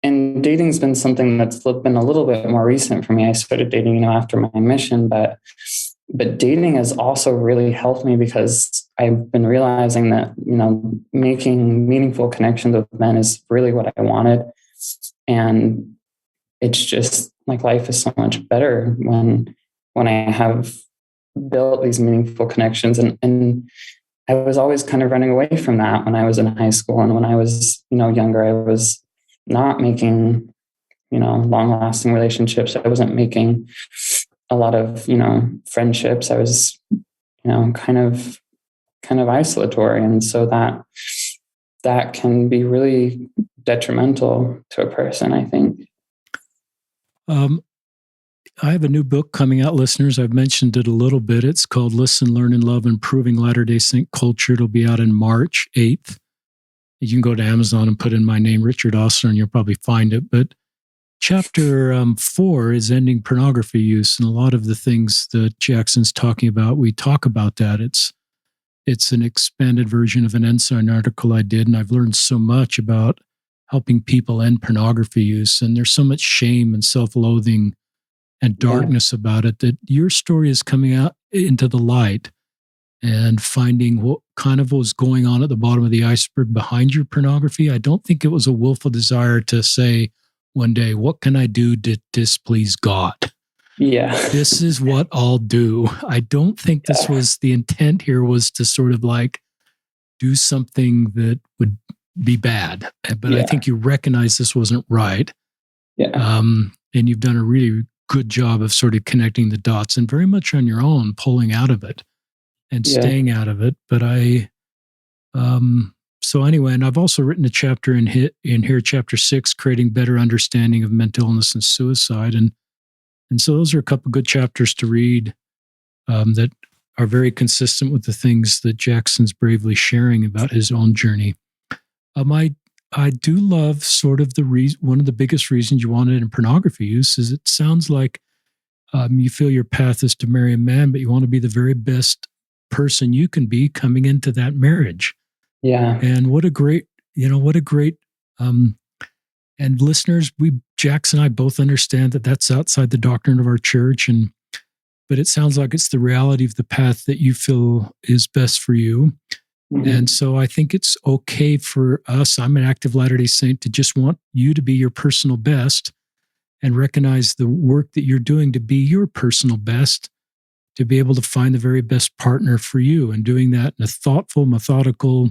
and dating's been something that's been a little bit more recent for me. I started dating, after my mission, but dating has also really helped me because I've been realizing that, making meaningful connections with men is really what I wanted. And it's just like life is so much better when I have built these meaningful connections. And I was always kind of running away from that when I was in high school. And when I was, younger, I was not making, long-lasting relationships. I wasn't making a lot of, friendships. I was, kind of isolatory. And so that can be really detrimental to a person, I think. I have a new book coming out, listeners. I've mentioned it a little bit. It's called Listen, Learn, and Love, Improving Latter-day Saint Culture. It'll be out in March 8th. You can go to Amazon and put in my name, Richard Ostler, and you'll probably find it. But chapter 4 is ending pornography use. And a lot of the things that Jaxon's talking about, we talk about that. It's an expanded version of an Ensign article I did, and I've learned so much about helping people end pornography use. And there's so much shame and self-loathing and darkness about it that your story is coming out into the light and finding what kind of was going on at the bottom of the iceberg behind your pornography. I don't think it was a willful desire to say one day, what can I do to displease God? Yeah. This is what I'll do. I don't think this was the intent here, was to sort of like do something that would be bad. But I think you recognize this wasn't right. Yeah. And you've done a really good job of sort of connecting the dots and very much on your own, pulling out of it and staying out of it. But so anyway, and I've also written a chapter in here, chapter 6, creating better understanding of mental illness and suicide. And so those are a couple good chapters to read that are very consistent with the things that Jaxon's bravely sharing about his own journey. I do love sort of one of the biggest reasons you wanted in pornography use is it sounds like you feel your path is to marry a man, but you want to be the very best person you can be coming into that marriage. Yeah. And what a great, and listeners, Jaxon and I both understand that that's outside the doctrine of our church, but it sounds like it's the reality of the path that you feel is best for you. Mm-hmm. And so I think it's okay for us, I'm an active Latter-day Saint, to just want you to be your personal best and recognize the work that you're doing to be your personal best, to be able to find the very best partner for you, and doing that in a thoughtful, methodical,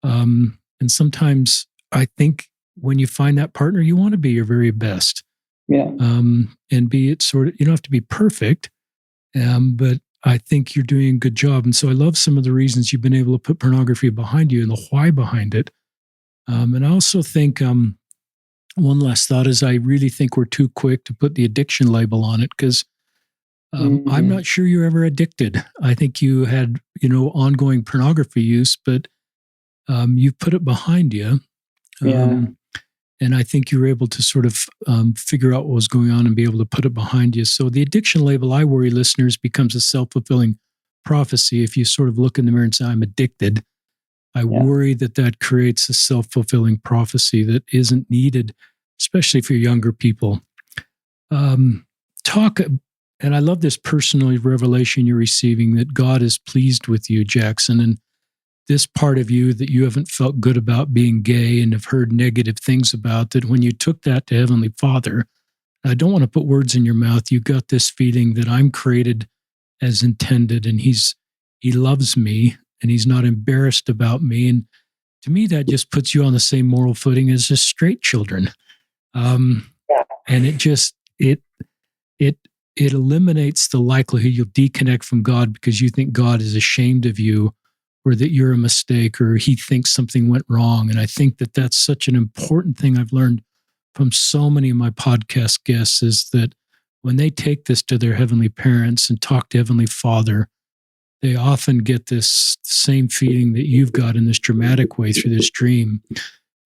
and sometimes I think when you find that partner, you want to be your very best. Yeah. And be it sort of, you don't have to be perfect, but I think you're doing a good job. And so I love some of the reasons you've been able to put pornography behind you and the why behind it. And I also think one last thought is I really think we're too quick to put the addiction label on it because I'm not sure you're ever addicted. I think you had, ongoing pornography use, but you put it behind you. Yeah. And I think you were able to sort of figure out what was going on and be able to put it behind you. So the addiction label, I worry, listeners, becomes a self-fulfilling prophecy. If you sort of look in the mirror and say, I'm addicted, I worry that creates a self-fulfilling prophecy that isn't needed, especially for younger people. And I love this personal revelation you're receiving that God is pleased with you, Jaxon, and this part of you that you haven't felt good about being gay and have heard negative things about, that when you took that to Heavenly Father, I don't want to put words in your mouth, you got this feeling that I'm created as intended and he loves me and he's not embarrassed about me. And to me, that just puts you on the same moral footing as just straight children. And it eliminates the likelihood you'll disconnect from God because you think God is ashamed of you or that you're a mistake or he thinks something went wrong. And I think that that's such an important thing I've learned from so many of my podcast guests is that when they take this to their heavenly parents and talk to Heavenly Father, they often get this same feeling that you've got in this dramatic way through this dream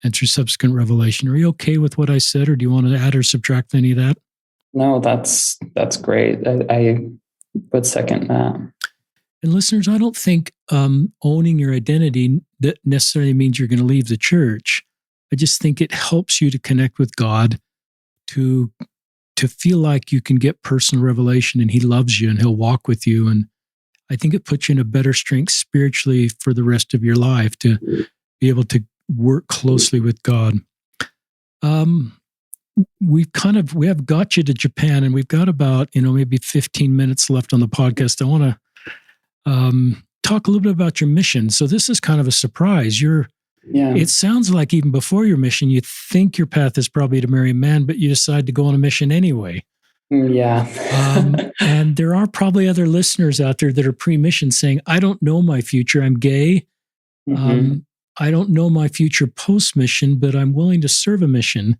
and through subsequent revelation. Are you okay with what I said, or do you want to add or subtract any of that? No, that's great. I would second that. And listeners, I don't think owning your identity that necessarily means you're going to leave the church. I just think it helps you to connect with God, to feel like you can get personal revelation and he loves you and he'll walk with you. And I think it puts you in a better strength spiritually for the rest of your life to be able to work closely with God. We have got you to Japan and we've got about, maybe 15 minutes left on the podcast. I want to talk a little bit about your mission. So this is kind of a surprise. It sounds like even before your mission, you think your path is probably to marry a man, but you decide to go on a mission anyway. Yeah. And there are probably other listeners out there that are pre-mission saying, I don't know my future. I'm gay. Mm-hmm. I don't know my future post-mission, but I'm willing to serve a mission.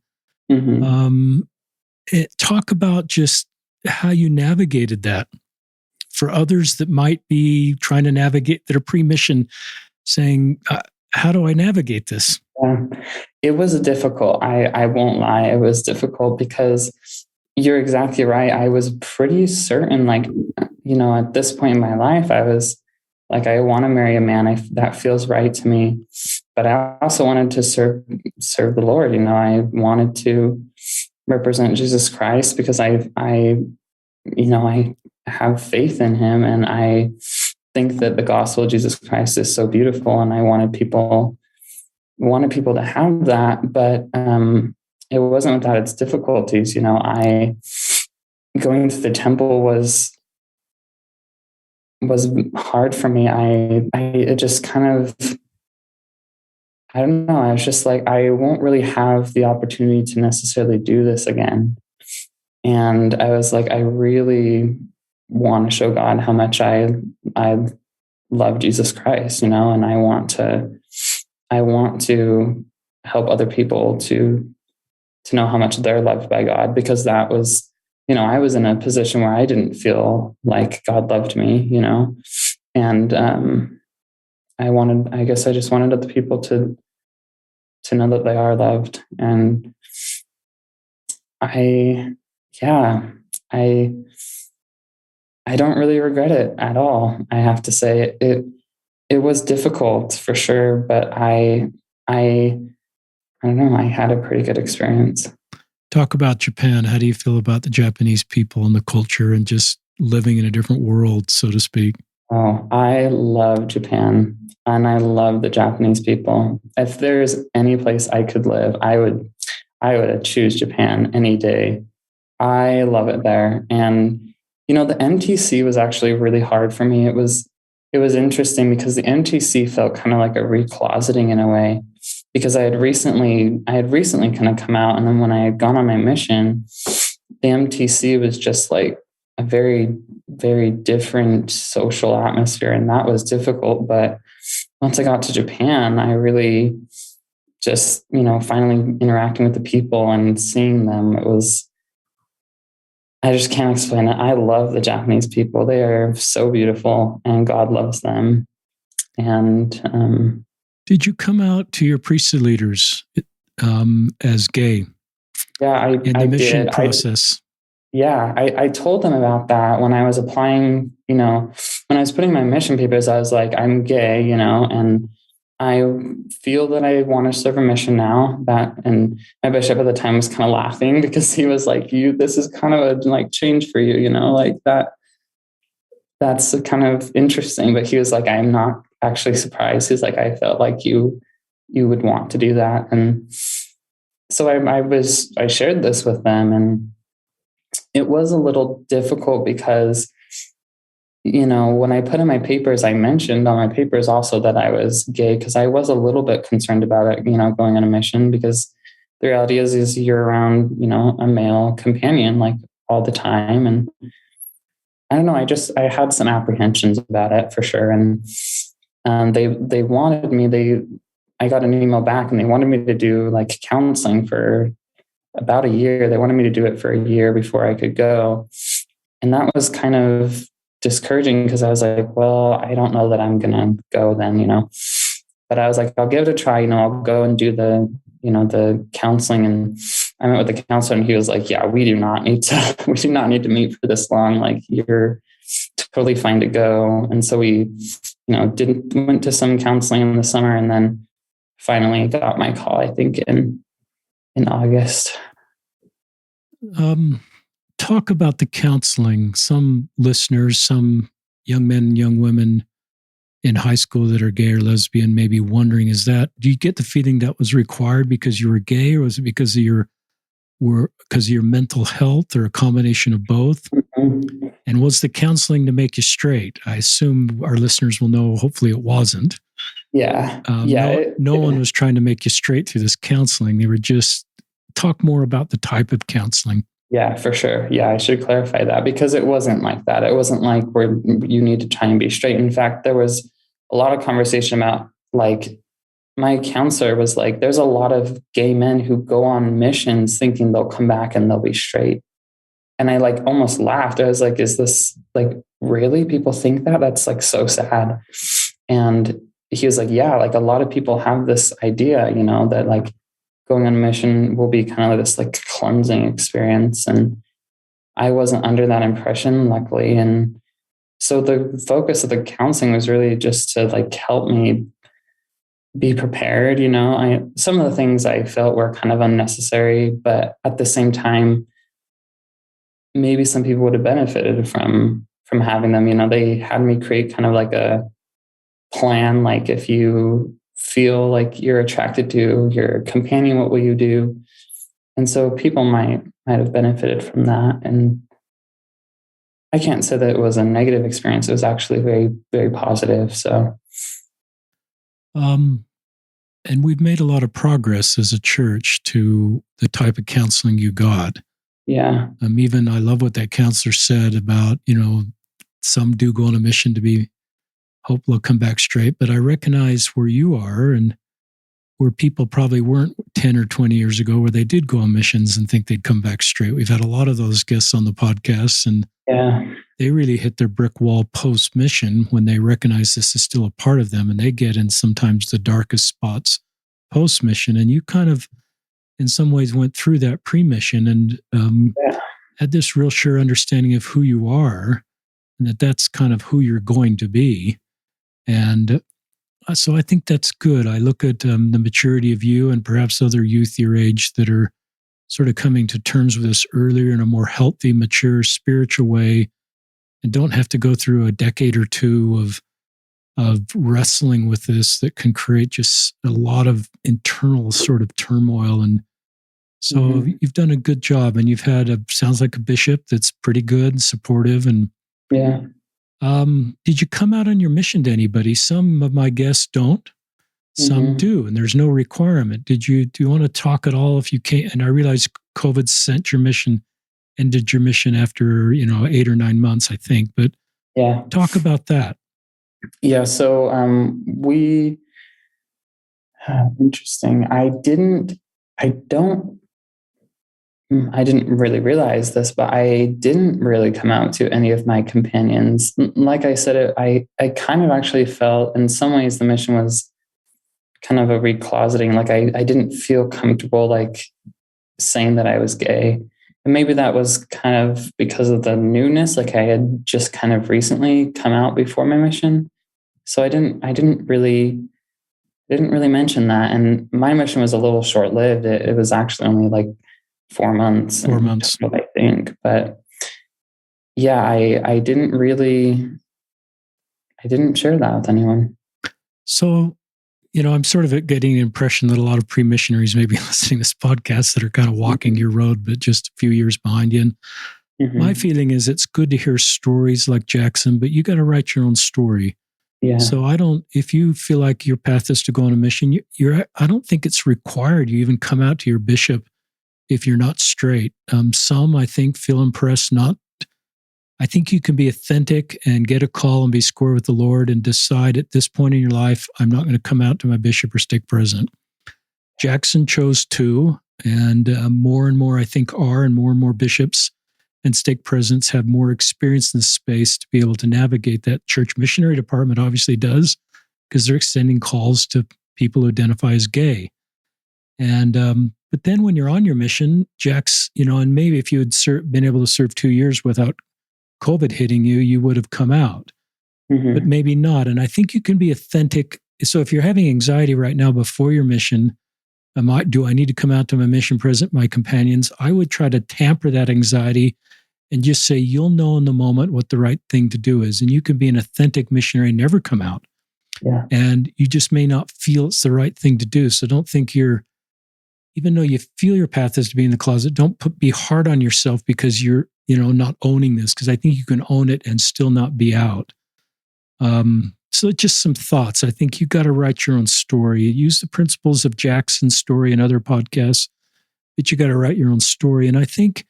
Mm-hmm. Talk about just how you navigated that for others that might be trying to navigate, that are pre-mission saying, how do I navigate this? Yeah. It was difficult. I won't lie. It was difficult because you're exactly right. I was pretty certain, at this point in my life, I was like, I want to marry a man. That feels right to me. But I also wanted to serve the Lord. I wanted to represent Jesus Christ because I have faith in him. And I think that the gospel of Jesus Christ is so beautiful. And I wanted people to have that. But it wasn't without its difficulties. Going to the temple was hard for me. It just kind of, I don't know. I was just like, I won't really have the opportunity to necessarily do this again. And I was like, I really want to show God how much I love Jesus Christ, and I want to help other people to know how much they're loved by God, because that was, I was in a position where I didn't feel like God loved me, and I just wanted other people to know that they are loved. And I don't really regret it at all. I have to say it was difficult for sure, but I don't know. I had a pretty good experience. Talk about Japan. How do you feel about the Japanese people and the culture and just living in a different world, so to speak? Oh, I love Japan and I love the Japanese people. If there's any place I could live, I would choose Japan any day. I love it there. And, the MTC was actually really hard for me. It was interesting because the MTC felt kind of like a recloseting in a way, because I had recently kind of come out. And then when I had gone on my mission, the MTC was just like a very, very different social atmosphere, and that was difficult. But once I got to Japan, I really just, finally interacting with the people and seeing them, I just can't explain it. I love the Japanese people. They are so beautiful and God loves them. And did you come out to your priesthood leaders as gay? Yeah, in the mission process. I told them about that when I was applying, when I was putting my mission papers, I was like, I'm gay, and I feel that I want to serve a mission now. And my bishop at the time was kind of laughing because he was like, this is kind of a like change for you, like that's kind of interesting. But he was like, I'm not actually surprised. He's like, I felt like you would want to do that. And so I shared this with them, and it was a little difficult because, when I put in my papers, I mentioned on my papers also that I was gay because I was a little bit concerned about it, going on a mission, because the reality is you're around, a male companion like all the time. And I don't know, I had some apprehensions about it for sure. And they wanted me, I got an email back and they wanted me to do like counseling for about a year. They wanted me to do it for a year before I could go. And that was kind of discouraging because I was like, well, I don't know that I'm going to go then, but I was like, I'll give it a try, I'll go and do the counseling. And I met with the counselor and he was like, yeah, we do not need to meet for this long. Like, you're totally fine to go. And so we, went to some counseling in the summer and then finally got my call, I think in August. Talk about the counseling. Some listeners, some young men, young women in high school that are gay or lesbian may be wondering, do you get the feeling that was required because you were gay, or was it because of your mental health, or a combination of both? Mm-hmm. And was the counseling to make you straight? I assume our listeners will know, hopefully it wasn't. Yeah. No one was trying to make you straight through this counseling. They were just talk more about the type of counseling. Yeah, for sure. Yeah, I should clarify that because it wasn't like that. It wasn't like where you need to try and be straight. In fact, there was a lot of conversation about, like, my counselor was like, there's a lot of gay men who go on missions thinking they'll come back and they'll be straight. And I like almost laughed. I was like, is this like really people think that? That's like so sad. And he was like, yeah, like a lot of people have this idea, that like going on a mission will be kind of like this like cleansing experience. And I wasn't under that impression, luckily. And so the focus of the counseling was really just to like help me be prepared. Some of the things I felt were kind of unnecessary, but at the same time, maybe some people would have benefited from having them. They had me create kind of like a plan, like if you feel like you're attracted to your companion, what will you do? And so people might have benefited from that. And I can't say that it was a negative experience. It was actually very, very positive. So, and we've made a lot of progress as a church to the type of counseling you got. Yeah. Even I love what that counselor said about, some do go on a mission to be hope they'll come back straight. But I recognize where you are and where people probably weren't 10 or 20 years ago, where they did go on missions and think they'd come back straight. We've had a lot of those guests on the podcast, and they really hit their brick wall post-mission when they recognize this is still a part of them, and they get in sometimes the darkest spots post-mission. And you kind of, in some ways, went through that pre-mission and had this real sure understanding of who you are, and that's kind of who you're going to be. And so I think that's good. I look at the maturity of you and perhaps other youth your age that are sort of coming to terms with this earlier in a more healthy, mature, spiritual way, and don't have to go through a decade or two of wrestling with this that can create just a lot of internal sort of turmoil. And so you've done a good job, and you've had sounds like a bishop that's pretty good, supportive, and did you come out on your mission to anybody? Some of my guests don't. Some do, and there's no requirement. Do you want to talk at all if you can't? And I realize COVID sent your mission ended your mission after 8 or 9 months, I think. But talk about that. Yeah. So we interesting. I didn't really realize this, but I didn't really come out to any of my companions. Like I said, I kind of actually felt in some ways the mission was kind of a recloseting. Like I didn't feel comfortable like saying that I was gay. And maybe that was kind of because of the newness. Like I had just kind of recently come out before my mission. So I didn't really mention that. And my mission was a little short lived. It was actually only like 4 months. 4 months. Total, I think. But yeah, I didn't share that with anyone. So, I'm sort of getting the impression that a lot of pre-missionaries may be listening to this podcast that are kind of walking your road, but just a few years behind you. And my feeling is it's good to hear stories like Jaxon, but you got to write your own story. Yeah. So if you feel like your path is to go on a mission, I don't think it's required you even come out to your bishop if you're not straight. Some, I think, feel impressed not. I think you can be authentic and get a call and be square with the Lord and decide at this point in your life, I'm not going to come out to my bishop or stake president. Jaxon chose to, and more and more, I think, and more bishops and stake presidents have more experience in this space to be able to navigate that. Church missionary department obviously does, because they're extending calls to people who identify as gay. And but then when you're on your mission, and maybe if you had been able to serve 2 years without COVID hitting you, you would have come out, but maybe not. And I think you can be authentic. So if you're having anxiety right now before your mission, do I need to come out to my mission president, my companions? I would try to tamper that anxiety and just say, you'll know in the moment what the right thing to do is. And you can be an authentic missionary and never come out. Yeah. And you just may not feel it's the right thing to do. So don't think even though you feel your path is to be in the closet, don't be hard on yourself because you're, not owning this. Because I think you can own it and still not be out. So just some thoughts. I think you got to write your own story. Use the principles of Jaxon's story and other podcasts, but you got to write your own story. And I think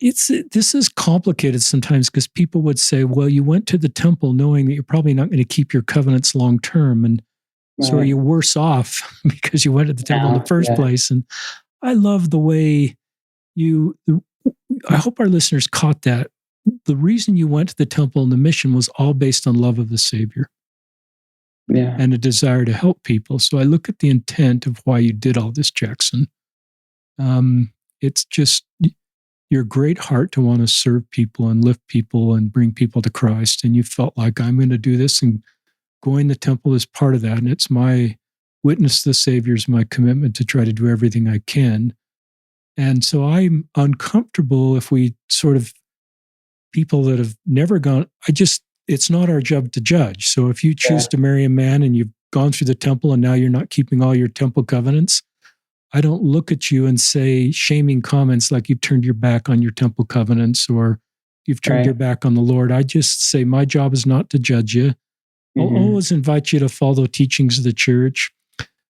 this is complicated sometimes because people would say, well, you went to the temple knowing that you're probably not going to keep your covenants long term. And so are you worse off because you went to the temple in the first place? And I love the way I hope our listeners caught that. The reason you went to the temple and the mission was all based on love of the Savior and a desire to help people. So I look at the intent of why you did all this, Jaxon. It's just your great heart to want to serve people and lift people and bring people to Christ. And you felt like, I'm going to do this, and going to the temple is part of that. And it's my witness to the Savior is my commitment to try to do everything I can. And so I'm uncomfortable if we sort of people that have never gone, it's not our job to judge. So if you choose to marry a man and you've gone through the temple and now you're not keeping all your temple covenants, I don't look at you and say shaming comments like you've turned your back on your temple covenants or you've turned your back on the Lord. I just say my job is not to judge you. I'll always invite you to follow teachings of the church,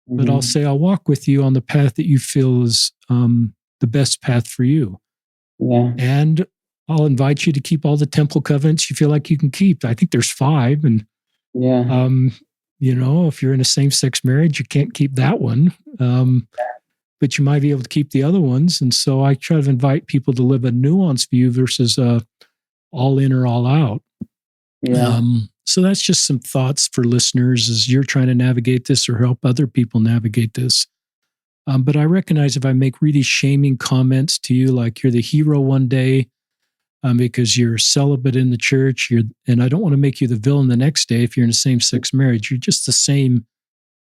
but I'll say I'll walk with you on the path that you feel is the best path for you. Yeah. And I'll invite you to keep all the temple covenants you feel like you can keep. I think there's 5. And, if you're in a same-sex marriage, you can't keep that one. But you might be able to keep the other ones. And so I try to invite people to live a nuanced view versus all in or all out. Yeah. So that's just some thoughts for listeners as you're trying to navigate this or help other people navigate this. But I recognize if I make really shaming comments to you, like you're the hero one day because you're celibate in the church, and I don't want to make you the villain the next day if you're in a same-sex marriage. You're just the same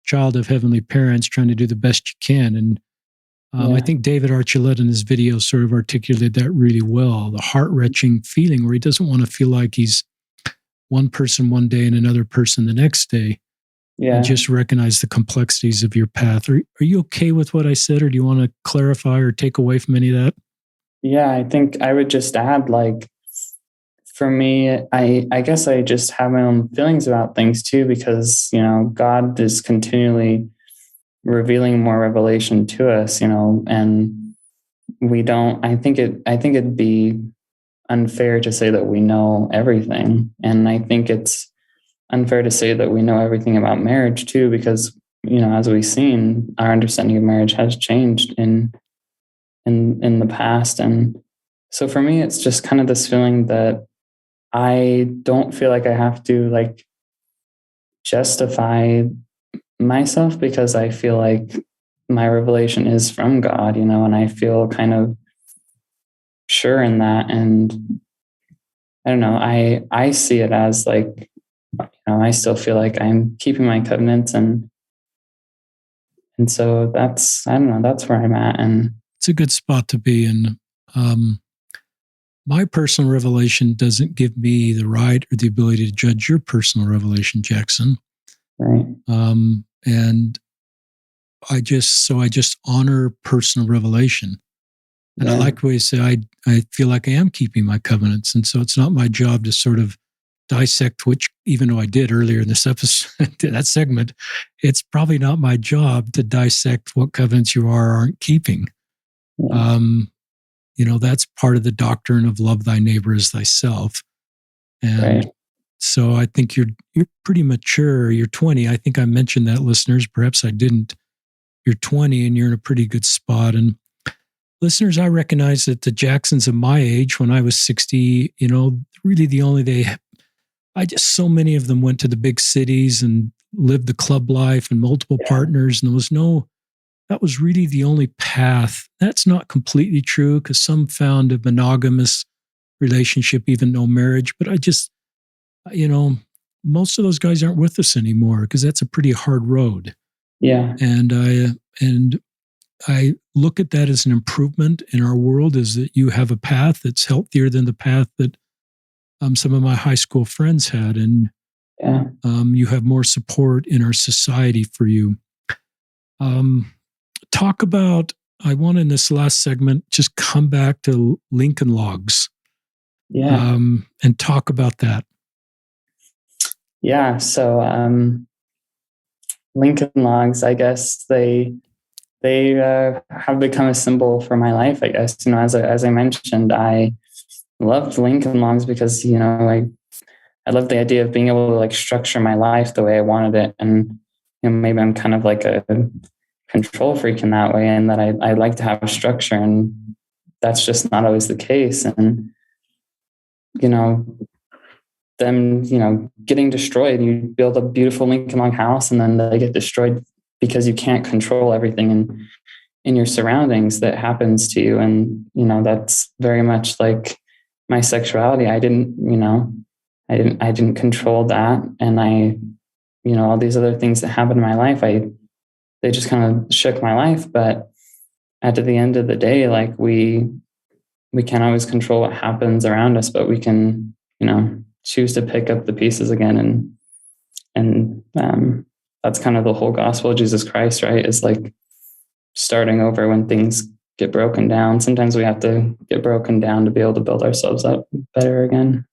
child of heavenly parents trying to do the best you can. And I think David Archuleta in his video sort of articulated that really well, the heart-wrenching feeling where he doesn't want to feel like he's one person one day and another person the next day. And just recognize the complexities of your path. Are you okay with what I said, or do you want to clarify or take away from any of that? Yeah, I think I would just add, like, for me, I guess I just have my own feelings about things too, because, God is continually revealing more revelation to us, and we don't. I think it'd be unfair to say that we know everything, and I think it's unfair to say that we know everything about marriage too, because as we've seen, our understanding of marriage has changed in the past. And so for me, it's just kind of this feeling that I don't feel like I have to like justify myself, because I feel like my revelation is from God, and I feel kind of sure in that. And I don't know, I see it as like, I still feel like I'm keeping my covenants, and so I don't know, that's where I'm at. And it's a good spot to be in. My personal revelation doesn't give me the right or the ability to judge your personal revelation, Jaxon. right. And I just honor personal revelation. And I like the way you say, I feel like I am keeping my covenants. And so it's not my job to sort of dissect which, even though I did earlier in this episode, that segment, it's probably not my job to dissect what covenants you are or aren't keeping. Yeah. That's part of the doctrine of love thy neighbor as thyself. And so I think you're pretty mature. You're 20. I think I mentioned that, listeners. Perhaps I didn't. You're 20 and you're in a pretty good spot. And listeners, I recognize that the Jacksons of my age, when I was 60, really so many of them went to the big cities and lived the club life and multiple partners. And that was really the only path. That's not completely true, because some found a monogamous relationship, even no marriage. But most of those guys aren't with us anymore, because that's a pretty hard road. Yeah. And I look at that as an improvement in our world, is that you have a path that's healthier than the path that some of my high school friends had. And you have more support in our society for you. Talk about, I want in this last segment, just come back to Lincoln Logs. And talk about that. Yeah. So Lincoln Logs, I guess they have become a symbol for my life, I guess. As I mentioned, I loved Lincoln Logs because, I love the idea of being able to like structure my life the way I wanted it. And, maybe I'm kind of like a control freak in that way, and that I like to have a structure, and that's just not always the case. And, them, getting destroyed, you build a beautiful Lincoln Log house and then they get destroyed because you can't control everything in your surroundings that happens to you. And, that's very much like my sexuality. I didn't control that. And all these other things that happened in my life, they just kind of shook my life. But at the end of the day, like we can't always control what happens around us, but we can, choose to pick up the pieces again. And that's kind of the whole gospel of Jesus Christ, right? Is like starting over when things get broken down. Sometimes we have to get broken down to be able to build ourselves up better again.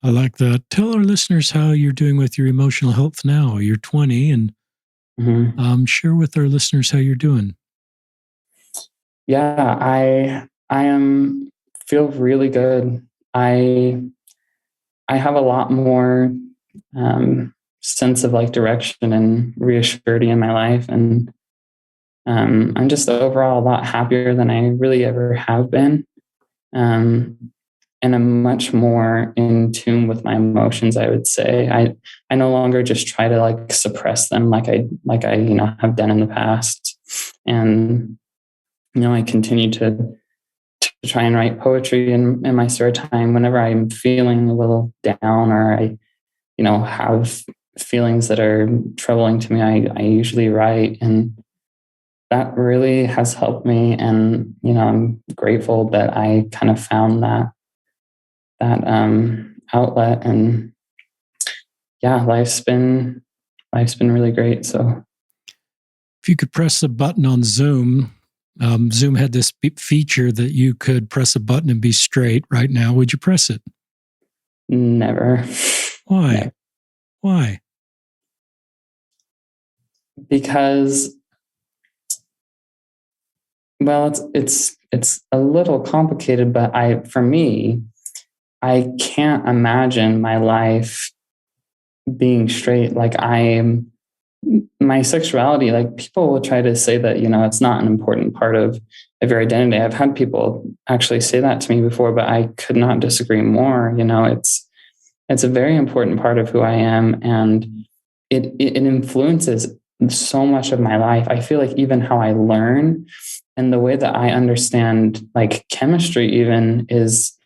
I like that. Tell our listeners how you're doing with your emotional health now. You're 20, and share with our listeners how you're doing. Yeah, I feel really good. I have a lot more sense of like direction and reassurity in my life, and I'm just overall a lot happier than I really ever have been. And I'm much more in tune with my emotions, I would say. I no longer just try to like suppress them like I have done in the past. And I continue to try and write poetry in my spare time whenever I'm feeling a little down, or I have feelings that are troubling to me. I usually write, and that really has helped me. And I'm grateful that I kind of found that outlet. And yeah, life's been really great. So if you could press a button on Zoom, Zoom had this feature that you could press a button and be straight right now. Would you press it? Never. Why? Never. Why? Because Well, it's a little complicated, but for me, I can't imagine my life being straight. Like my sexuality, like people will try to say that, it's not an important part of your identity. I've had people actually say that to me before, but I could not disagree more. It's a very important part of who I am. And it influences so much of my life. I feel like even how I learn and the way that I understand like chemistry even is,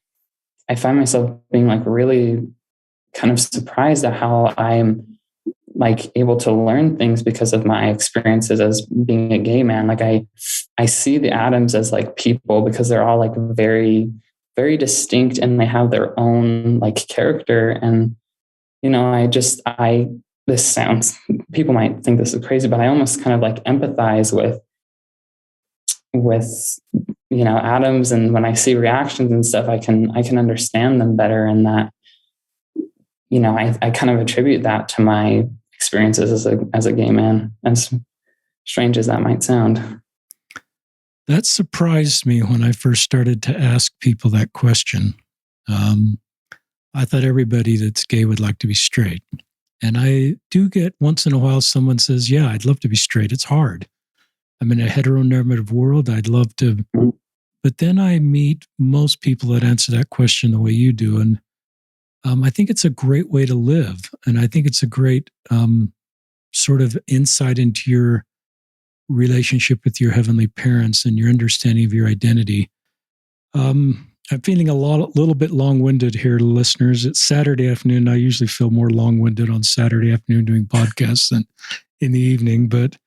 I find myself being like really kind of surprised at how I'm like able to learn things because of my experiences as being a gay man. Like I see the atoms as like people because they're all like very, very distinct and they have their own like character. And, this sounds, people might think this is crazy, but I almost kind of like empathize with, atoms. And when I see reactions and stuff, I can understand them better. And that, I kind of attribute that to my experiences as a gay man, as strange as that might sound. That surprised me when I first started to ask people that question. I thought everybody that's gay would like to be straight. And I do get once in a while someone says, yeah, I'd love to be straight. It's hard. I'm in a heteronormative world. I'd love to. But then I meet most people that answer that question the way you do. And I think it's a great way to live. And I think it's a great sort of insight into your relationship with your heavenly parents and your understanding of your identity. I'm feeling a little bit long-winded here, listeners. It's Saturday afternoon. I usually feel more long-winded on Saturday afternoon doing podcasts than in the evening. But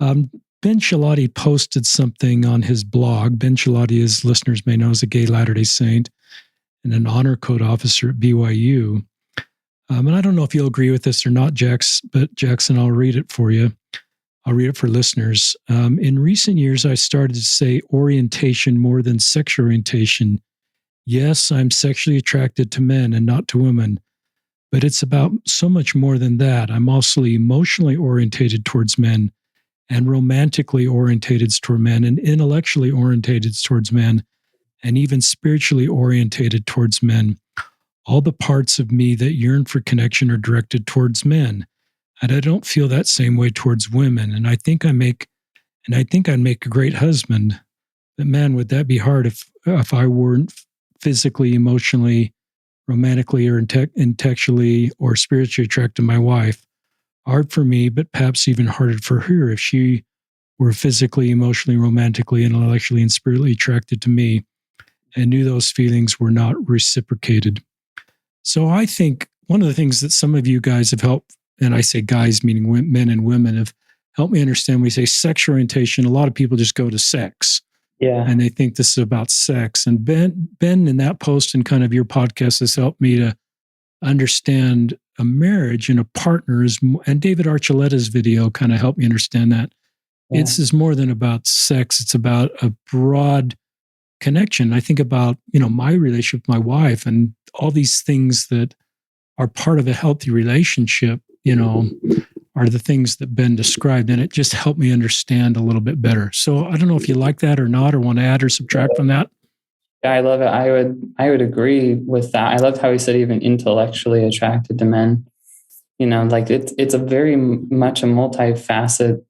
Ben Schilotti posted something on his blog. Ben Schilotti, as listeners may know, is a gay Latter-day Saint and an honor code officer at BYU. And I don't know if you'll agree with this or not, but Jaxon, I'll read it for you. I'll read it for listeners. In recent years, I started to say orientation more than sexual orientation. Yes, I'm sexually attracted to men and not to women, but it's about so much more than that. I'm also emotionally orientated towards men and romantically orientated toward men and intellectually orientated towards men and even spiritually orientated towards men. All the parts of me that yearn for connection are directed towards men. And I don't feel that same way towards women. And I think I'd make a great husband. But man, would that be hard if I weren't physically, emotionally, romantically, or intellectually or spiritually attracted to my wife. Hard for me, but perhaps even harder for her if she were physically, emotionally, romantically, intellectually, and spiritually attracted to me and knew those feelings were not reciprocated. So I think one of the things that some of you guys have helped, and I say guys meaning men and women, have helped me understand when we say sexual orientation, a lot of people just go to sex. Yeah. And they think this is about sex. And Ben in that post and kind of your podcast has helped me to understand a marriage and a partner and David Archuleta's video kind of helped me understand that. Yeah. It's more than about sex. It's about a broad connection. I think about, my relationship with my wife and all these things that are part of a healthy relationship, are the things that Ben described. And it just helped me understand a little bit better. So I don't know if you like that or not, or want to add or subtract from that. Yeah, I love it. I would agree with that. I loved how he said even intellectually attracted to men. Like it's a very much a multifaceted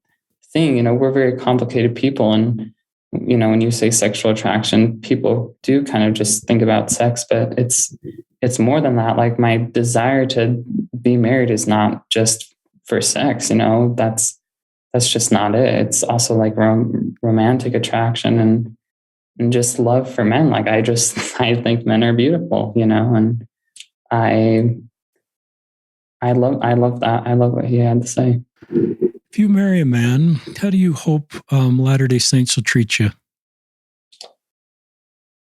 thing. We're very complicated people. And, when you say sexual attraction, people do kind of just think about sex, but it's more than that. Like my desire to be married is not just for sex, that's just not it. It's also like romantic attraction and just love for men. Like I think men are beautiful, and I love that. I love what he had to say. If you marry a man, how do you hope Latter-day Saints will treat you?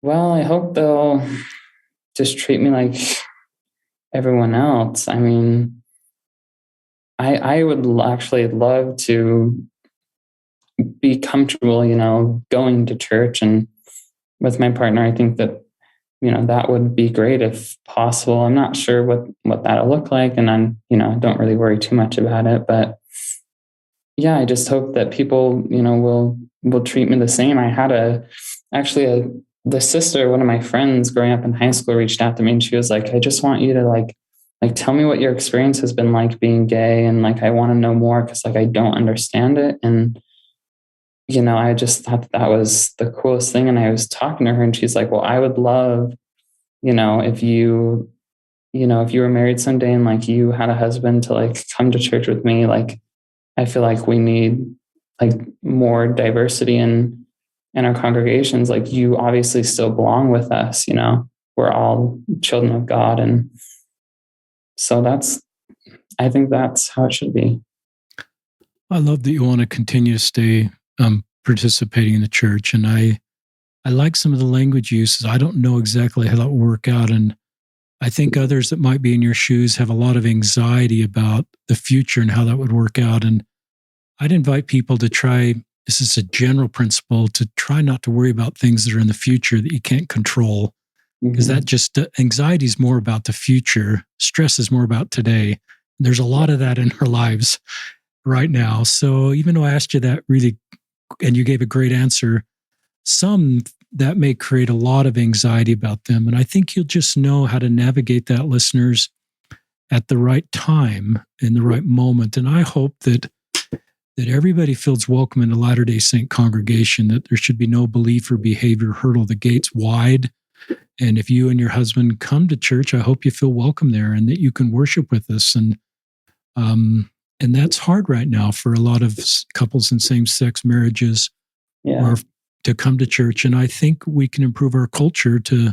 Well, I hope they'll just treat me like everyone else. I mean, I would actually love to be comfortable, going to church and with my partner. I think that, that would be great if possible. I'm not sure what that'll look like. And I'm, don't really worry too much about it, but yeah, I just hope that people, will treat me the same. I had the sister, one of my friends growing up in high school, reached out to me, and she was like, I just want you to like tell me what your experience has been like being gay, and like I want to know more, because like I don't understand it. And I just thought that was the coolest thing. And I was talking to her, and she's like, well, I would love, if if you were married someday and like you had a husband, to like come to church with me. Like, I feel like we need like more diversity in our congregations. Like, you obviously still belong with us, we're all children of God. And so I think that's how it should be. I love that you want to continue to stay participating in the church. And I like some of the language uses. I don't know exactly how that will work out. And I think others that might be in your shoes have a lot of anxiety about the future and how that would work out. And I'd invite people to try, this is a general principle, to try not to worry about things that are in the future that you can't control. Because that just, anxiety is more about the future. Stress is more about today. There's a lot of that in our lives right now. So even though I asked you that really, and you gave a great answer, some that may create a lot of anxiety about them. And I think you'll just know how to navigate that, listeners, at the right time, in the right moment. And I hope that everybody feels welcome in a Latter-day Saint congregation, that there should be no belief or behavior hurdle the gates wide. And if you and your husband come to church, I hope you feel welcome there and that you can worship with us. And that's hard right now for a lot of couples in same-sex marriages, or to come to church. And I think we can improve our culture to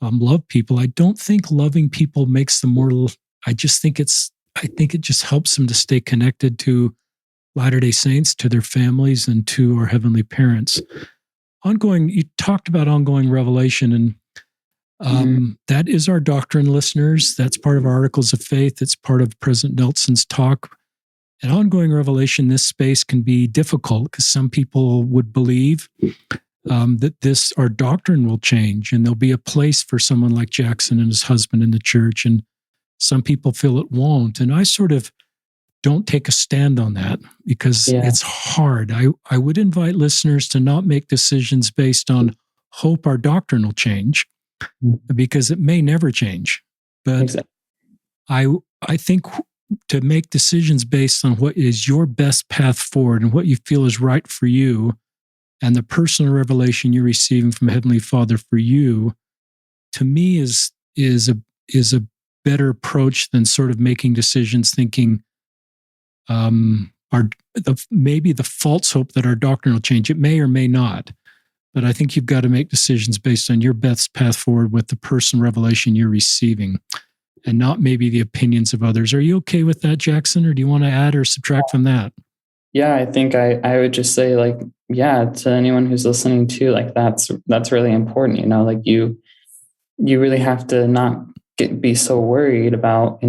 love people. I don't think loving people makes them more. I think it just helps them to stay connected to Latter-day Saints, to their families, and to our heavenly parents. You talked about ongoing revelation, and that is our doctrine, listeners. That's part of our Articles of Faith. It's part of President Nelson's talk. And ongoing revelation, this space can be difficult because some people would believe that our doctrine will change, and there'll be a place for someone like Jaxon and his husband in the church. And some people feel it won't. And I sort of don't take a stand on that because it's hard. I would invite listeners to not make decisions based on hope our doctrine will change, because it may never change. But exactly. I think to make decisions based on what is your best path forward and what you feel is right for you, and the personal revelation you're receiving from Heavenly Father for you, to me is a better approach than sort of making decisions thinking maybe the false hope that our doctrine will change. It may or may not. But I think you've got to make decisions based on your best path forward with the personal revelation you're receiving, and not maybe the opinions of others. Are you okay with that, Jaxon, or do you want to add or subtract from that? Yeah, I think I would just say, like, to anyone who's listening too, like that's really important. Like you really have to not be so worried about,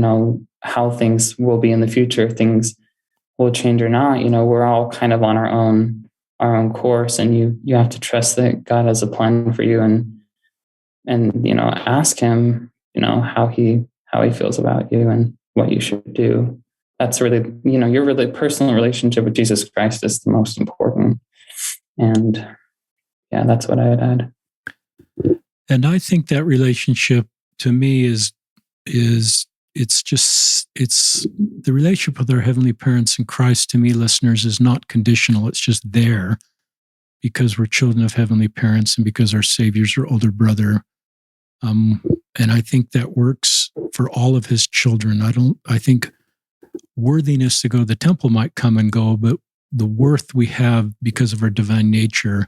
how things will be in the future, if things will change or not. We're all kind of on our own course, and you have to trust that God has a plan for you, and ask him, how he feels about you and what you should do. That's really, your really personal relationship with Jesus Christ is the most important. And that's what I would add. And I think that relationship to me is it's the relationship with our heavenly parents in Christ, to me, listeners, is not conditional. It's just there because we're children of heavenly parents and because our Savior's our older brother. And I think that works for all of his children. I think worthiness to go to the temple might come and go, but the worth we have because of our divine nature,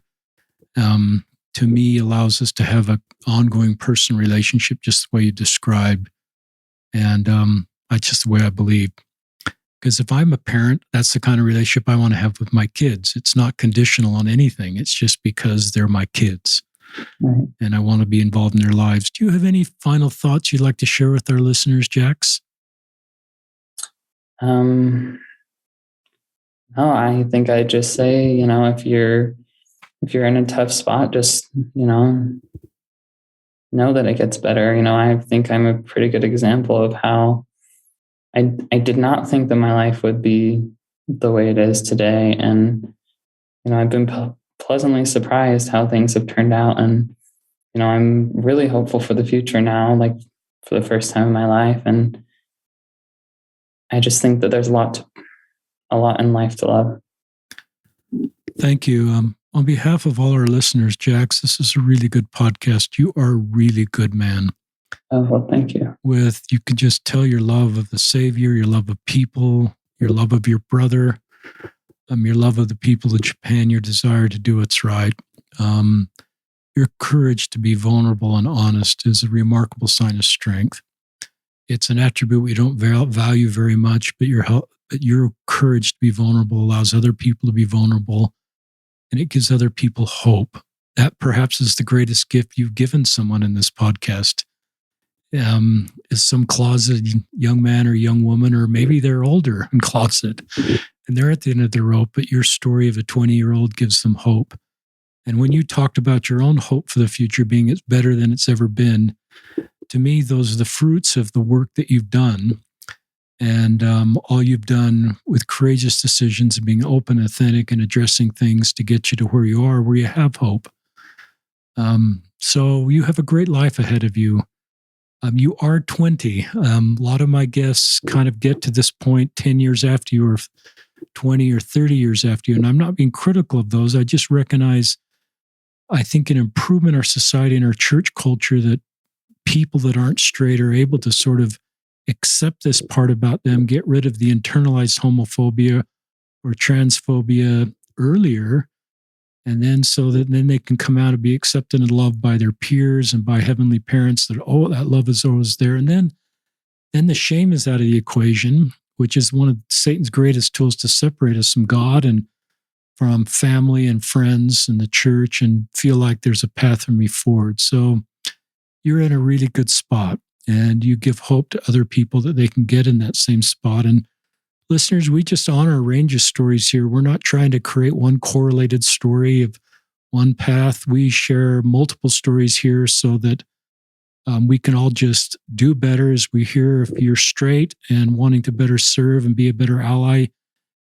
to me, allows us to have an ongoing personal relationship, just the way you described. And that's just the way I believe. Because if I'm a parent, that's the kind of relationship I want to have with my kids. It's not conditional on anything. It's just because they're my kids. Right. And I want to be involved in their lives. Do you have any final thoughts you'd like to share with our listeners, Jax? No, I think I'd just say, if you're in a tough spot, just, know that it gets better. I think I'm a pretty good example of how I did not think that my life would be the way it is today. And I've been pleasantly surprised how things have turned out. And, I'm really hopeful for the future now, like for the first time in my life. And I just think that there's a lot in life to love. Thank you. On behalf of all our listeners, Jax, this is a really good podcast. You are a really good man. Oh, well, thank you. You can just tell your love of the Savior, your love of people, your love of your brother, your love of the people of Japan, your desire to do what's right. Your courage to be vulnerable and honest is a remarkable sign of strength. It's an attribute we don't value very much, but your courage to be vulnerable allows other people to be vulnerable, and it gives other people hope. That perhaps is the greatest gift you've given someone in this podcast. Is some closeted young man or young woman, or maybe they're older and closeted, and they're at the end of their rope, but your story of a 20-year-old gives them hope. And when you talked about your own hope for the future being it's better than it's ever been, to me, those are the fruits of the work that you've done. And all you've done with courageous decisions and being open, authentic, and addressing things to get you to where you are, where you have hope. So you have a great life ahead of you. You are 20. A lot of my guests kind of get to this point 10 years after you, or 20 or 30 years after you. And I'm not being critical of those. I just recognize, I think, an improvement in our society and our church culture that people that aren't straight are able to sort of accept this part about them, get rid of the internalized homophobia or transphobia earlier, and then so that then they can come out and be accepted and loved by their peers and by heavenly parents, that, oh, that love is always there. And then the shame is out of the equation, which is one of Satan's greatest tools to separate us from God and from family and friends and the church, and feel like there's a path for me forward. So you're in a really good spot, and you give hope to other people that they can get in that same spot. And listeners, we just honor a range of stories here. We're not trying to create one correlated story of one path. We share multiple stories here so that we can all just do better as we hear. If you're straight and wanting to better serve and be a better ally,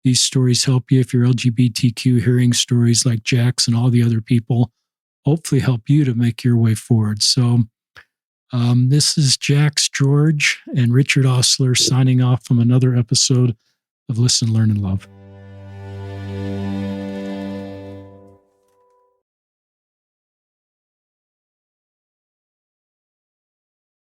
these stories help you. If you're LGBTQ, hearing stories like Jax and all the other people hopefully help you to make your way forward. So this is Jaxon George and Richard Osler signing off from another episode of Listen, Learn, and Love.